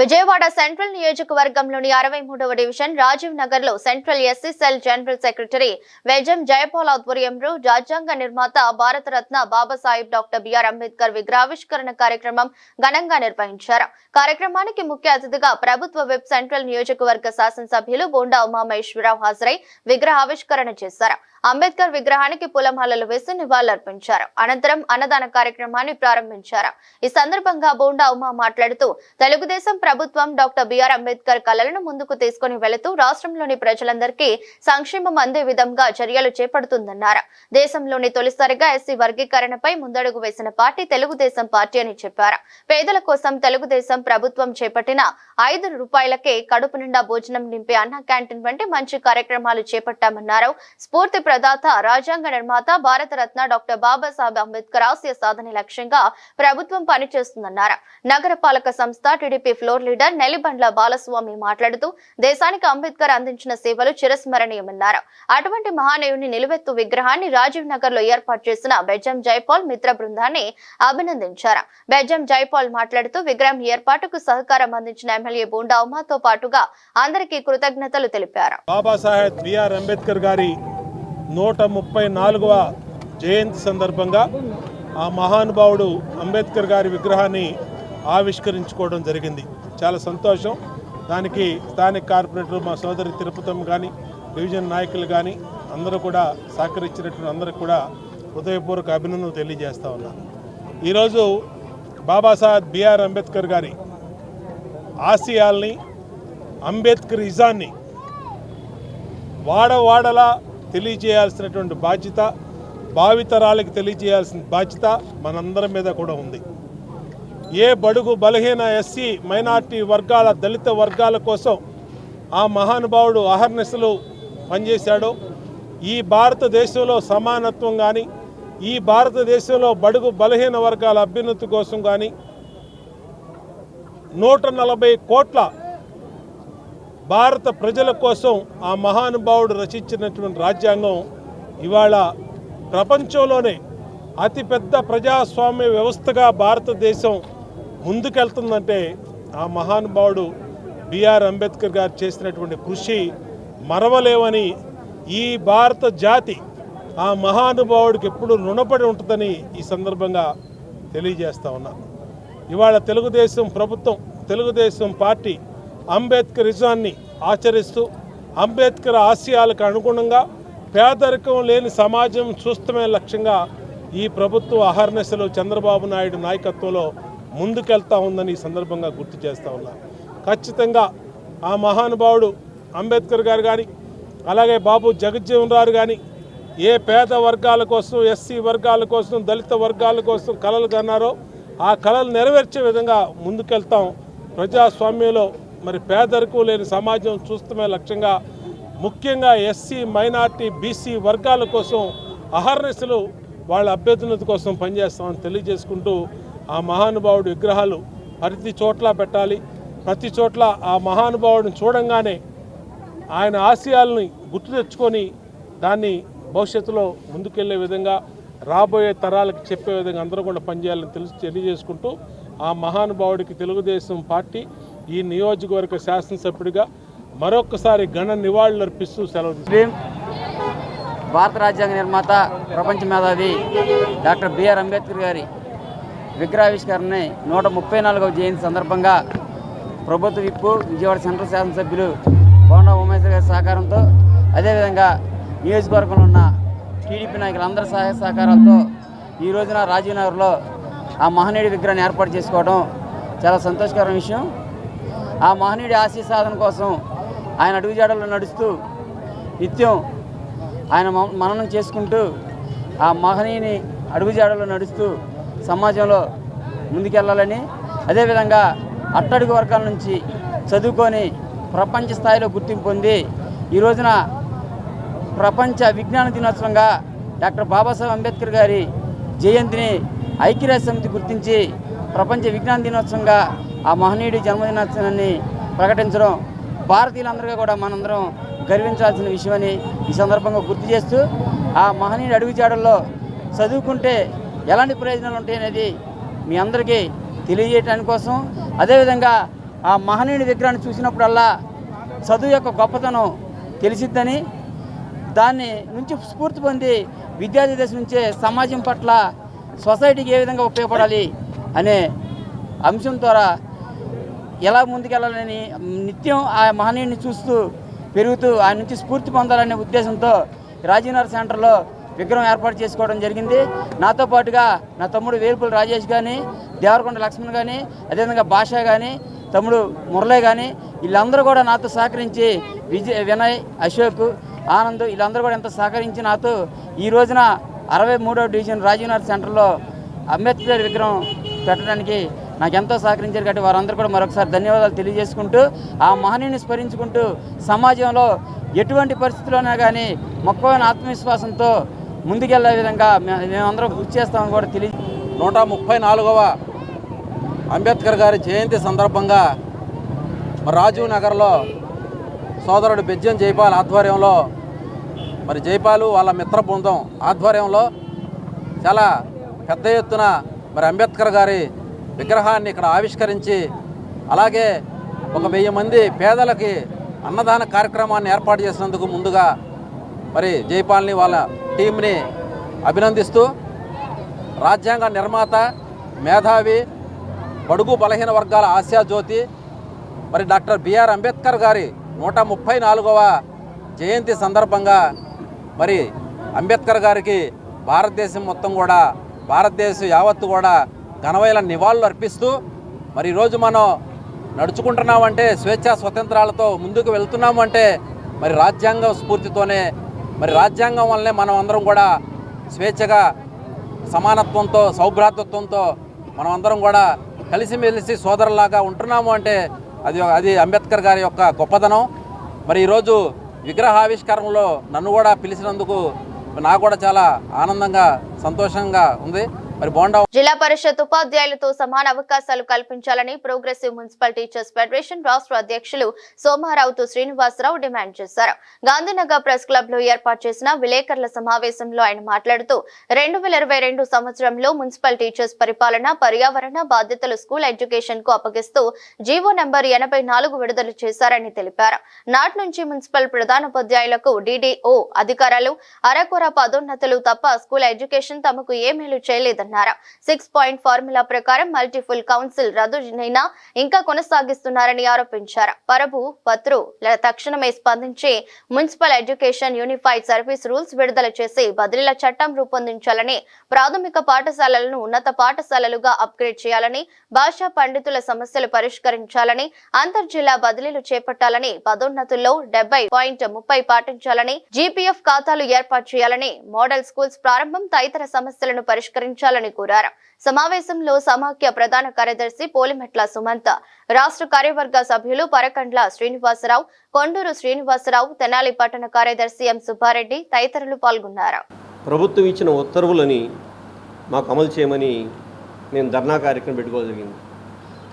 విజయవాడ సెంట్రల్ నియోజకవర్గంలోని 63వ డివిజన్ రాజీవ్ నగర్ లో central SC cell general secretary Vejam Jayapal ఆధ్వర్యంలో రాజ్యాంగ నిర్మాత భారతరత్న బాబాసాహెబ్ డాక్టర్ బిఆర్ అంబేద్కర్ విగ్రహావిష్కరణ కార్యక్రమం ఘనంగా నిర్వహించారు. కార్యక్రమానికి ముఖ్య అతిథిగా ప్రభుత్వ వెబ్ సెంట్రల్ నియోజకవర్గ శాసనసభ్యులు బోండా ఉమామహేశ్వరరావు హాజరై విగ్రహావిష్కరణ చేశారు. అంబేద్కర్ విగ్రహానికి పూలమాలలు వేసి నివాళులర్పించారు. అనంతరం అన్నదాన కార్యక్రమాన్ని ప్రారంభించారు. ఈ సందర్భంగా బోండా ఉమా మాట్లాడుతూ తెలుగుదేశం ప్రభుత్వం డాక్టర్ బిఆర్ అంబేద్కర్ కలలను ముందుకు తీసుకుని వెళుతూ రాష్ట్రంలోని ప్రజలందరికీ సంక్షేమం అందే విధంగా చర్యలు చేపడుతుందన్నారు. దేశంలోని తొలిసారిగా ఎస్సీ వర్గీకరణపై ముందడుగు వేసిన పార్టీ తెలుగుదేశం పార్టీ అని చెప్పారు. పేదల కోసం తెలుగుదేశం ప్రభుత్వం చేపట్టిన 5 రూపాయలకే కడుపు నిండా భోజనం నింపే అన్న క్యాంటీన్ వంటి మంచి కార్యక్రమాలు చేపట్టామన్నారు. స్ఫూర్తి ప్రదాత, రాజ్యాంగ నిర్మాత, భారతరత్న డాక్టర్ బాబాసాహెబ్ అంబేద్కర్ ఆశయ సాధన లక్ష్యంగా ప్రభుత్వం పనిచేస్తుందన్నారు. నగరపాలక సంస్థ TDP floor leader Nellibandla Balaswamy మాట్లాడుతూ దేశానికి అంబేద్కర్ అందించిన సేవలు చిరస్మరణీయమన్నారు. అటువంటి మహానీయుని నిలువెత్తు విగ్రహాన్ని రాజీవ్ నగర్ లో ఏర్పాటు చేసిన బెజ్జం జైపాల్ మిత్ర బృందాన్ని అభినందించారు. బెజ్జం జైపాల్ మాట్లాడుతూ విగ్రహం ఏర్పాటుకు సహకారం అందించిన ఎమ్మెల్యే బోండా ఉమాతో పాటుగా అందరికీ కృతజ్ఞతలు తెలిపారు. బాబాసాహెబ్ బిఆర్ అంబేద్కర్ గారి 134వ జయంతి సందర్భంగా ఆ మహానుభావుడు అంబేద్కర్ గారి విగ్రహాన్ని ఆవిష్కరించుకోవడం జరిగింది. చాలా సంతోషం. దానికి స్థానిక కార్పొరేటర్ మా సోదరి తిరుపతమ్మ కానీ, డివిజన్ నాయకులు కానీ అందరూ కూడా సహకరించినటువంటి అందరికి కూడా హృదయపూర్వక అభినందనలు తెలియజేస్తా ఉన్నాను. ఈరోజు బాబాసాహెబ్ బిఆర్ అంబేద్కర్ గారి ఆశయాల్ని, అంబేద్కర్ ఇజాన్ని వాడవాడలా తెలియజేయాల్సినటువంటి బాధ్యత, భావితరాలకు తెలియజేయాల్సిన బాధ్యత మనందరి మీద కూడా ఉంది. ఏ బడుగు బలహీన ఎస్సీ మైనార్టీ వర్గాల, దళిత వర్గాల కోసం ఆ మహానుభావుడు అహర్నిశలు పనిచేశాడో, ఈ భారతదేశంలో సమానత్వం కానీ, ఈ భారతదేశంలో బడుగు బలహీన వర్గాల అభ్యున్నతి కోసం కానీ 140 కోట్ల భారత ప్రజల కోసం ఆ మహానుభావుడు రచించినటువంటి రాజ్యాంగం ఇవాళ ప్రపంచంలోనే అతిపెద్ద ప్రజాస్వామ్య వ్యవస్థగా భారతదేశం ముందుకెళ్తుందంటే ఆ మహానుభావుడు బిఆర్ అంబేద్కర్ గారు చేసినటువంటి కృషి మరవలేవని ఈ భారత జాతి ఆ మహానుభావుడికి ఎప్పుడు రుణపడి ఉంటుందని ఈ సందర్భంగా తెలియజేస్తా ఉన్నాను. ఇవాళ తెలుగుదేశం ప్రభుత్వం, తెలుగుదేశం పార్టీ అంబేద్కరిజాన్ని ఆచరిస్తూ అంబేద్కర్ ఆశయాలకు అనుగుణంగా పేదరికం లేని సమాజం చూస్తమే లక్ష్యంగా ఈ ప్రభుత్వం అహర్నిశలు చంద్రబాబు నాయుడు నాయకత్వంలో ముందుకెళ్తా ఉందని ఈ సందర్భంగా గుర్తు చేస్తూ ఉన్నాను. ఖచ్చితంగా ఆ మహానుభావుడు అంబేద్కర్ గారు కానీ, అలాగే బాబు జగజ్జీవన్ రావు కానీ ఏ పేద వర్గాల కోసం, ఎస్సీ వర్గాల కోసం, దళిత వర్గాల కోసం కలలు కన్నారో ఆ కలలు నెరవేర్చే విధంగా ముందుకెళ్తాం. ప్రజాస్వామ్యంలో మరి పేదరికం లేని సమాజం చూస్తమే లక్ష్యంగా ముఖ్యంగా ఎస్సీ మైనార్టీ బీసీ వర్గాల కోసం అహర్నిశలు వాళ్ళ అభ్యున్నతి కోసం పనిచేస్తామని తెలియజేసుకుంటూ ఆ మహానుభావుడు విగ్రహాలు ప్రతి చోట్ల పెట్టాలి. ప్రతి చోట్ల ఆ మహానుభావుడిని చూడంగానే ఆయన ఆశయాలని గుర్తు తెచ్చుకొని దాన్ని భవిష్యత్తులో ముందుకెళ్లే విధంగా, రాబోయే తరాలకు చెప్పే విధంగా అందరూ కూడా పనిచేయాలని తెలియజేసుకుంటూ ఆ మహానుభావుడికి తెలుగుదేశం పార్టీ ఈ నియోజకవర్గ శాసనసభ్యుడిగా మరొకసారి ఘన నివాళులు అర్పిస్తూ సెలవు తీసుకుంటాం. భారత రాజ్యాంగ నిర్మాత, ప్రపంచ మేధావి డాక్టర్ బిఆర్ అంబేద్కర్ గారి విగ్రహావిష్కరణని 134వ జయంతి సందర్భంగా ప్రభుత్వ విప్పు, విజయవాడ సెంట్రల్ శాసనసభ్యులు బోండా ఉమేశ్వర్ గారి సహకారంతో, అదేవిధంగా నియోజకవర్గంలో ఉన్న టీడీపీ నాయకులందరి సహాయ సహకారాలతో ఈ రోజున రాజీవ్ నగర్లో ఆ మహనీయుడి విగ్రహాన్ని ఏర్పాటు చేసుకోవడం చాలా సంతోషకరమైన విషయం. ఆ మహనీయుడి ఆశయ సాధన కోసం ఆయన అడుగుజాడల్లో నడుస్తూ నిత్యం ఆయన మననం చేసుకుంటూ ఆ మహనీయుని అడుగుజాడల్లో నడుస్తూ సమాజంలో ముందుకెళ్ళాలని, అదేవిధంగా అట్టడుగు వర్గాల నుంచి చదువుకొని ప్రపంచ స్థాయిలో గుర్తింపు పొంది ఈ రోజున ప్రపంచ విజ్ఞాన దినోత్సవంగా డాక్టర్ బాబాసాహెబ్ అంబేద్కర్ గారి జయంతిని ఐక్యరాజ్య సమితి గుర్తించి ప్రపంచ విజ్ఞాన దినోత్సవంగా ఆ మహనీయుడి జన్మదినోత్సవాన్ని ప్రకటించడం భారతీయులందరికీ కూడా మనందరం గర్వించాల్సిన విషయమని ఈ సందర్భంగా గుర్తు చేస్తూ, ఆ మహనీయుడి అడుగుజాడల్లో చదువుకుంటే ఎలాంటి ప్రయోజనాలు ఉంటాయనేది మీ అందరికీ తెలియజేయడానికి కోసం, అదేవిధంగా ఆ మహనీయుడి విగ్రహాన్ని చూసినప్పుడల్లా చదువు యొక్క గొప్పతనం తెలిసిద్దని, దాన్ని నుంచి స్ఫూర్తి పొంది విద్యార్థి దశ నుంచే సమాజం పట్ల, సొసైటీకి ఏ విధంగా ఉపయోగపడాలి అనే అంశం ద్వారా ఎలా ముందుకెళ్ళాలని నిత్యం ఆ మహనీయుడిని చూస్తూ పెరుగుతూ ఆయన నుంచి స్ఫూర్తి పొందాలనే ఉద్దేశంతో రాజీవ్ నగర్ సెంటర్లో విగ్రహం ఏర్పాటు చేసుకోవడం జరిగింది. నాతో పాటుగా నా తమ్ముడు వేలుపుల రాజేష్ కానీ, దేవరకొండ లక్ష్మణ్ కానీ, అదేవిధంగా భాష కానీ, తమ్ముడు మురళీ కానీ వీళ్ళందరూ కూడా నాతో సహకరించి, వినయ్, అశోక్, ఆనంద్ వీళ్ళందరూ కూడా ఎంతో సహకరించి నాతో ఈ రోజున 63వ డివిజన్ రాజీవ్ నగర్ సెంటర్లో అంబేద్కర్ విగ్రహం పెట్టడానికి నాకెంతో సహకరించారు కాబట్టి వారందరూ కూడా మరొకసారి ధన్యవాదాలు తెలియజేసుకుంటూ ఆ మహనీయుని స్మరించుకుంటూ సమాజంలో ఎటువంటి పరిస్థితుల్లోనే కానీ మొక్కమైన ఆత్మవిశ్వాసంతో ముందుకెళ్లే విధంగా మేమందరం కృషి చేస్తామని కూడా 134వ అంబేద్కర్ గారి జయంతి సందర్భంగా రాజీవ్ నగర్లో సోదరుడు బెజ్జం జైపాల్ ఆధ్వర్యంలో మరి జైపాలు వాళ్ళ మిత్ర బృందం ఆధ్వర్యంలో చాలా పెద్ద ఎత్తున మరి అంబేద్కర్ గారి విగ్రహాన్ని ఇక్కడ ఆవిష్కరించి అలాగే 1000 మంది పేదలకి అన్నదాన కార్యక్రమాన్ని ఏర్పాటు చేసినందుకు ముందుగా మరి జైపాల్ని వాళ్ళ టీంని అభినందిస్తూ రాజ్యాంగ నిర్మాత మేధావి బడుగు బలహీన వర్గాల ఆశాజ్యోతి మరి డాక్టర్ బిఆర్ అంబేద్కర్ గారి 134వ జయంతి సందర్భంగా మరి అంబేద్కర్ గారికి భారతదేశం మొత్తం కూడా భారతదేశం యావత్తు కూడా ఘనమైన నివాళులు అర్పిస్తూ మరి ఈరోజు మనం నడుచుకుంటున్నామంటే స్వేచ్ఛా స్వతంత్రాలతో ముందుకు వెళ్తున్నామంటే మరి రాజ్యాంగం స్ఫూర్తితోనే మరి రాజ్యాంగం వల్లనే మనం అందరం కూడా స్వేచ్ఛగా సమానత్వంతో సౌభ్రాతృత్వంతో మనం అందరం కూడా కలిసిమెలిసి సోదరులాగా ఉంటున్నాము అంటే అది అంబేద్కర్ గారి యొక్క గొప్పదనం. మరి ఈరోజు విగ్రహావిష్కరణలో నన్ను కూడా పిలిచినందుకు నాకు కూడా చాలా ఆనందంగా సంతోషంగా ఉంది. మరి బోండా జిల్లా పరిషత్ ఉపాధ్యాయులతో సమాన అవకాశాలు కల్పించాలని ప్రోగ్రెసివ్ మున్సిపల్ టీచర్స్ ఫెడరేషన్ రాష్ట్ర అధ్యక్షులు సోమారావుతో శ్రీనివాసరావు డిమాండ్ చేశారు. గాంధీనగర్ ప్రెస్ క్లబ్ లో ఏర్పాటు చేసిన విలేకరుల సమావేశంలో ఆయన మాట్లాడుతూ 2022 సంవత్సరంలో మున్సిపల్ టీచర్స్ పరిపాలన పర్యావరణ బాధ్యతలు స్కూల్ ఎడ్యుకేషన్ కు అప్పగిస్తూ జీవో నెంబర్ 84 విడుదల చేశారని తెలిపారు. నాటి నుంచి మున్సిపల్ ప్రధానోపాధ్యాయులకు DDO అధికారాలు అరకొర పదోన్నతులు తప్ప స్కూల్ ఎడ్యుకేషన్ తమకు ఏ మేలు చేయలేదన్నారు. 6 పాయింట్ ఫార్ములా ప్రకారం మల్టిపుల్ కౌన్సిల్ రద్దునైనా ఇంకా కొనసాగిస్తున్నారని ఆరోపించారు. పరభు పత్రు తక్షణమే స్పందించి municipal education unified service rules విడుదల చేసి బదిలీల చట్టం రూపొందించాలని, ప్రాథమిక పాఠశాలలను ఉన్నత పాఠశాలలుగా అప్గ్రేడ్ చేయాలని, భాషా పండితుల సమస్యలు పరిష్కరించాలని, అంతర్జిల్లా బదిలీలు చేపట్టాలని, పదోన్నతుల్లో 70.30 పాటించాలని, GPF ఖాతాలు ఏర్పాటు చేయాలని, మోడల్ స్కూల్స్ ప్రారంభం తదితర సమస్యలను పరిష్కరించాలని కోరారు. సమావేశంలో సమాఖ్య ప్రధాన కార్యదర్శి పోలిమెట్ల సుమంత్, రాష్ట్ర కార్యవర్గ సభ్యులు పరకండ్ల శ్రీనివాసరావు, కొండూరు శ్రీనివాసరావు, తెనాలి పట్టణ కార్యదర్శి ఎం సుబ్బారెడ్డి తదితరులు పాల్గొన్నారు. ప్రభుత్వం ఇచ్చిన ఉత్తర్వులని మాకు అమలు చేయమని నేను ధర్నా కార్యక్రమం పెట్టుకోవడం జరిగింది.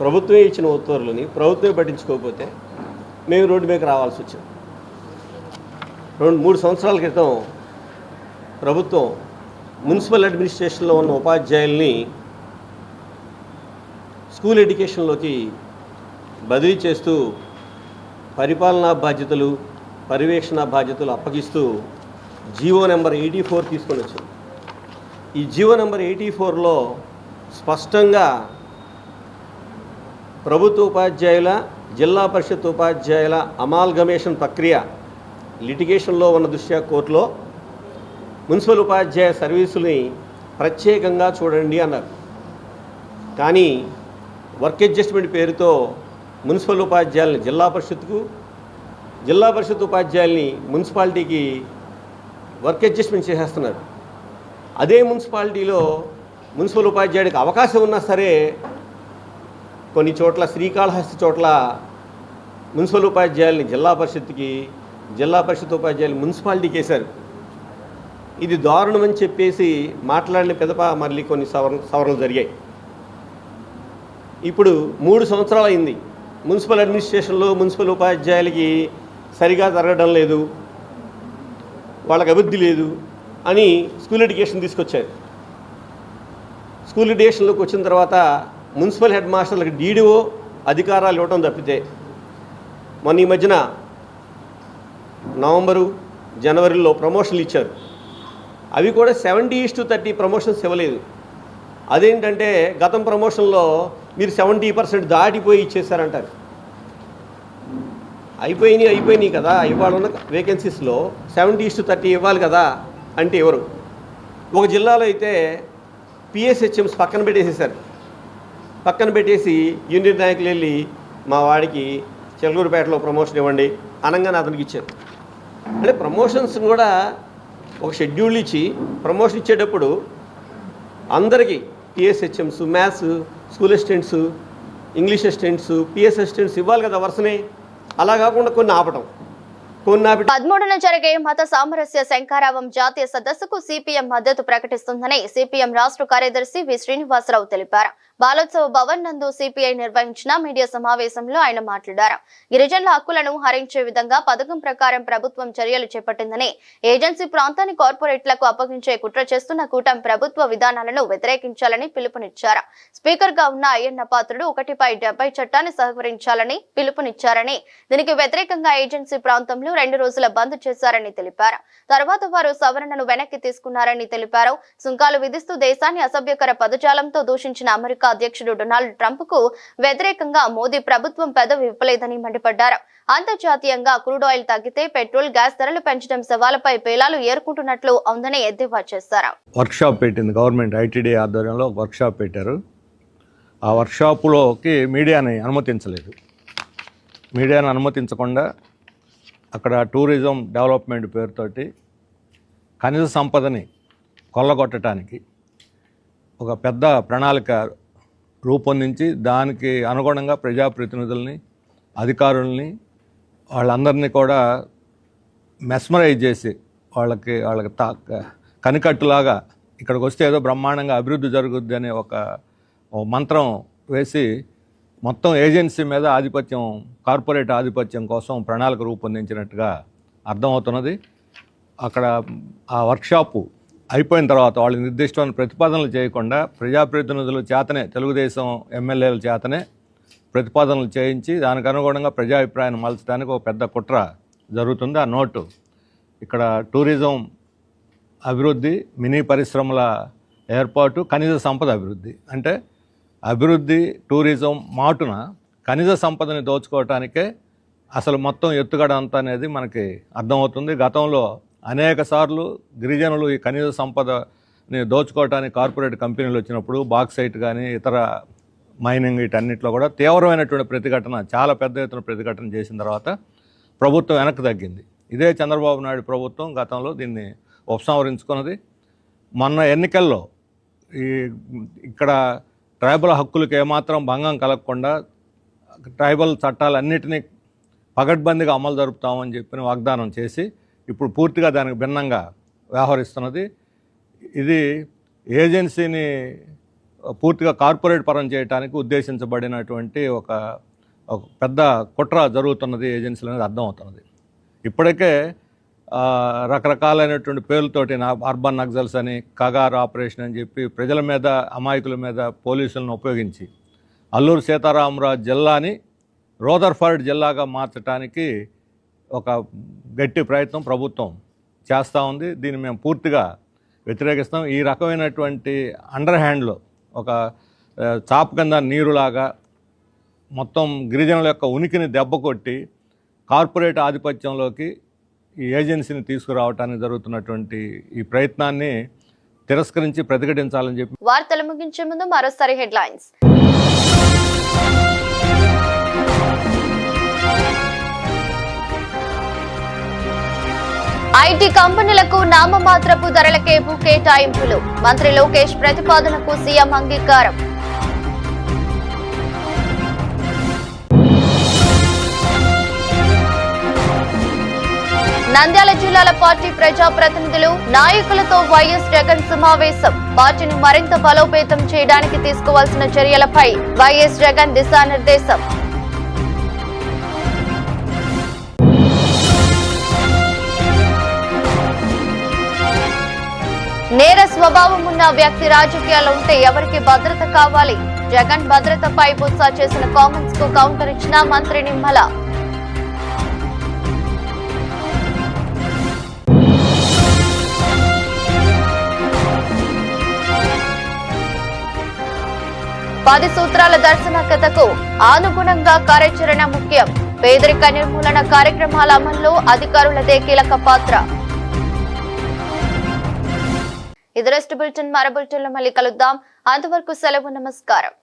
ప్రభుత్వమే ఇచ్చిన ఉత్తర్వులని ప్రభుత్వమే పట్టించుకోకపోతే మేము రోడ్డు మీదకి రావాల్సి వచ్చింది. 2-3 సంవత్సరాల క్రితం ప్రభుత్వం మున్సిపల్ అడ్మినిస్ట్రేషన్లో ఉన్న ఉపాధ్యాయుల్ని స్కూల్ ఎడ్యుకేషన్లోకి బదిలీ చేస్తూ పరిపాలనా బాధ్యతలు పర్యవేక్షణ బాధ్యతలు అప్పగిస్తూ జీవో నెంబర్ 84 తీసుకొని వచ్చింది. ఈ జీవో నెంబర్ 84లో స్పష్టంగా ప్రభుత్వ ఉపాధ్యాయుల జిల్లా పరిషత్ ఉపాధ్యాయుల అమాల్గమేషన్ ప్రక్రియ లిటిగేషన్లో ఉన్న దృష్ట్యా కోర్టులో మున్సిపల్ ఉపాధ్యాయ సర్వీసుని ప్రత్యేకంగా చూడండి అన్నారు. కానీ వర్క్ అడ్జస్ట్మెంట్ పేరుతో మున్సిపల్ ఉపాధ్యాయుల్ని జిల్లా పరిషత్కు, జిల్లా పరిషత్ ఉపాధ్యాయుల్ని మున్సిపాలిటీకి వర్క్ అడ్జస్ట్మెంట్ చేసేస్తున్నారు. అదే మున్సిపాలిటీలో మున్సిపల్ ఉపాధ్యాయుడికి అవకాశం ఉన్నా సరే కొన్ని చోట్ల శ్రీకాళహస్తి చోట్ల మున్సిపల్ ఉపాధ్యాయుల్ని జిల్లా పరిషత్కి, జిల్లా పరిషత్ ఉపాధ్యాయులు మున్సిపాలిటీకి వేశారు. ఇది దారుణమని చెప్పేసి మాట్లాడిన పెదప మళ్ళీ కొన్ని సవరణలు జరిగాయి. ఇప్పుడు 3 సంవత్సరాలు అయింది. మున్సిపల్ అడ్మినిస్ట్రేషన్లో మున్సిపల్ ఉపాధ్యాయులకి సరిగా జరగడం లేదు, వాళ్ళకి అభివృద్ధి లేదు అని స్కూల్ ఎడ్యుకేషన్ తీసుకొచ్చారు. స్కూల్ ఎడ్యుకేషన్లోకి వచ్చిన తర్వాత మున్సిపల్ హెడ్ మాస్టర్లకు DDO అధికారాలు ఇవ్వటం తప్పితే మొన్న ఈ మధ్యన నవంబరు జనవరిలో ప్రమోషన్లు ఇచ్చారు. అవి కూడా 70:30 ప్రమోషన్స్ ఇవ్వలేదు. అదేంటంటే గతం ప్రమోషన్లో మీరు 70% దాటిపోయి ఇచ్చేసారంటారు. అయిపోయినాయి కదా, ఇవాళ ఉన్న వేకెన్సీస్లో 70:30 ఇవ్వాలి కదా అంటే ఎవరు? ఒక జిల్లాలో అయితే PSHMs పక్కన పెట్టేసేసారు. పక్కన పెట్టేసి యూనియన్ నాయకులు వెళ్ళి మా వాడికి చిలకూరుపేటలో ప్రమోషన్ ఇవ్వండి అనగానే అతనికి ఇచ్చారు. అంటే ప్రమోషన్స్ కూడా ఒక షెడ్యూల్ ఇచ్చి ప్రమోషన్ ఇచ్చేటప్పుడు అందరికీ TSHMs, maths, school assistants, English assistants, PS assistants ఇవ్వాలి కదా వరుసనే. అలా కాకుండా కొన్ని ఆపటం. 13న జరిగే మత సామరస్య శంఖారావం జాతీయ సదస్సుకు సిపిఎం మద్దతు ప్రకటిస్తుందని సిపిఎం రాష్ట్ర కార్యదర్శి వి శ్రీనివాసరావు తెలిపారు. బాలోత్సవ భవన్ నందు సిపిఐ నిర్వహించిన మీడియా సమావేశంలో ఆయన మాట్లాడారు. గిరిజనుల హక్కులను హరించే విధంగా పథకం ప్రకారం ప్రభుత్వం చర్యలు చేపట్టిందని, ఏజెన్సీ ప్రాంతాన్ని కార్పొరేట్లకు అప్పగించే కుట్ర చేస్తున్న కూటమి ప్రభుత్వ విధానాలను వ్యతిరేకించాలని పిలుపునిచ్చారు. స్పీకర్ గా ఉన్న అయ్యన్న పాత్రుడు 1/70 చట్టాన్ని సహకరించాలని పిలుపునిచ్చారని, దీనికి వ్యతిరేకంగా ఏజెన్సీ ప్రాంతంలో 2 రోజుల బంద్ చేశారని తెలిపారు. తర్వాత వారు సవరణను వెనక్కి తీసుకున్నారని తెలిపారు. సుంకాలు విధిస్తూ దేశాన్ని అసభ్యకర పదజాలంతో దూషించిన అమెరికా అధ్యక్షుడు డొనాల్డ్ ట్రంప్ కు వ్యతిరేకంగా మోదీ ప్రభుత్వం పెదవి విప్పలేదని మండిపడ్డారు. అంతర్జాతీయంగా క్రూడ్ ఆయిల్ తగ్గితే పెట్రోల్, గ్యాస్ ధరలు పెంచడం సవాలుపై పేలాలు ఏరుకుంటున్నట్లు ఉందని ఎద్దేవా చేశారు. వర్క్షాప్ పెట్టింది గవర్నమెంట్, ఐటీడీ ఆధ్వర్యంలో వర్క్షాప్ పెట్టారు. ఆ వర్క్షాపులోకి మీడియాని అనుమతించలేదు. మీడియాను అనుమతించకుండా అక్కడ టూరిజం డెవలప్మెంట్ పేరుతోటి ఖనిజ సంపదని కొల్లగొట్టడానికి ఒక పెద్ద ప్రణాళిక రూపొందించి దానికి అనుగుణంగా ప్రజాప్రతినిధుల్ని, అధికారుల్ని, వాళ్ళందరినీ కూడా మెస్మరైజ్ చేసి వాళ్ళకి కనికట్టులాగా ఇక్కడికి వస్తే ఏదో బ్రహ్మాండంగా అభివృద్ధి జరుగుద్ది అనే ఒక మంత్రం వేసి మొత్తం ఏజెన్సీ మీద ఆధిపత్యం, కార్పొరేట్ ఆధిపత్యం కోసం ప్రణాళిక రూపొందించినట్టుగా అర్థమవుతున్నది. అక్కడ ఆ వర్క్షాపు అయిపోయిన తర్వాత వాళ్ళు నిర్దిష్టమైన ప్రతిపాదనలు చేయకుండా ప్రజాప్రతినిధుల చేతనే, తెలుగుదేశం ఎమ్మెల్యేల చేతనే ప్రతిపాదనలు చేయించి దానికి అనుగుణంగా ప్రజాభిప్రాయాన్ని మలచడానికి ఒక పెద్ద కుట్ర జరుగుతుంది. ఆ నోటు ఇక్కడ టూరిజం అభివృద్ధి, మినీ పరిశ్రమల ఏర్పాటు, ఖనిజ సంపద అభివృద్ధి. అంటే అభివృద్ధి, టూరిజం మాటున ఖనిజ సంపదని దోచుకోవటానికే అసలు మొత్తం ఎత్తుగడ అంతా అనేది మనకి అర్థమవుతుంది. గతంలో అనేక సార్లు గిరిజనులు ఈ ఖనిజ సంపదని దోచుకోవటానికి కార్పొరేట్ కంపెనీలు వచ్చినప్పుడు బాక్సైట్ కానీ ఇతర మైనింగ్ వీటన్నిటిలో కూడా తీవ్రమైనటువంటి ప్రతిఘటన, చాలా పెద్ద ఎత్తున ప్రతిఘటన చేసిన తర్వాత ప్రభుత్వం వెనక్కి తగ్గింది. ఇదే చంద్రబాబు నాయుడు ప్రభుత్వం గతంలో దీన్ని ఉపసంహరించుకున్నది. మొన్న ఎన్నికల్లో ఇక్కడ ట్రైబల్ హక్కులకు ఏమాత్రం భంగం కలగకుండా ట్రైబల్ చట్టాలన్నిటినీ పగడ్బందీగా అమలు జరుపుతామని చెప్పిన వాగ్దానం చేసి ఇప్పుడు పూర్తిగా దానికి భిన్నంగా వ్యవహరిస్తున్నది. ఇది ఏజెన్సీని పూర్తిగా కార్పొరేట్ పరం చేయడానికి ఉద్దేశించబడినటువంటి ఒక పెద్ద కుట్ర జరుగుతున్నది ఏజెన్సీలు అనేది అర్థమవుతున్నది. ఇప్పటికే రకరకాలైనటువంటి పేర్లతోటి అర్బన్ నక్సల్స్ అని, కగార్ ఆపరేషన్ అని చెప్పి ప్రజల మీద, అమాయకుల మీద పోలీసులను ఉపయోగించి అల్లూరు సీతారామరాజు జిల్లాని రోదర్ఫర్డ్ జిల్లాగా మార్చడానికి ఒక గట్టి ప్రయత్నం ప్రభుత్వం చేస్తూ ఉంది. దీన్ని మేము పూర్తిగా వ్యతిరేకిస్తాం. ఈ రకమైనటువంటి అండర్ హ్యాండ్లో ఒక చాప కింద నీరులాగా మొత్తం గిరిజనుల యొక్క ఉనికిని దెబ్బకొట్టి కార్పొరేట్ ఆధిపత్యంలోకి ఈ ఏజెన్సీని తీసుకురావడానికి జరుగుతున్నటువంటి ఈ ప్రయత్నాన్ని తిరస్కరించి ప్రతిఘటించాలని చెప్పి. వార్తలు ముగించే ముందు మరోసారి హెడ్లైన్స్. ఐటీ కంపెనీలకు నామమాత్రపు ధరలకే భూ కేటాయింపులు, మంత్రి లోకేష్ ప్రతిపాదనకు సీఎం అంగీకారం. నంద్యాల జిల్లాల పార్టీ ప్రజాప్రతినిధులు, నాయకులతో వైఎస్ జగన్ సమావేశం. పార్టీని మరింత బలోపేతం చేయడానికి తీసుకోవాల్సిన చర్యలపై వైఎస్ జగన్ దిశానిర్దేశం. నేర స్వభావం ఉన్న వ్యక్తి రాజకీయాల్లో ఉంటే ఎవరికి భద్రత కావాలి? జగన్ భద్రతపై బొత్స చేసిన కామెంట్స్ కు కౌంటర్ ఇచ్చిన మంత్రి నిమ్మల. పది సూత్రాల దర్శన కథకు అనుగుణంగా కార్యాచరణ ముఖ్యం. పేదరిక నిర్మూలన కార్యక్రమాల అమల్లో అధికారులదే కీలక పాత్ర. ఇది రెస్ట్ బులెటిన్. మరో బులెటిన్లో మళ్ళీ కలుద్దాం. అంతవరకు సెలవు. నమస్కారం.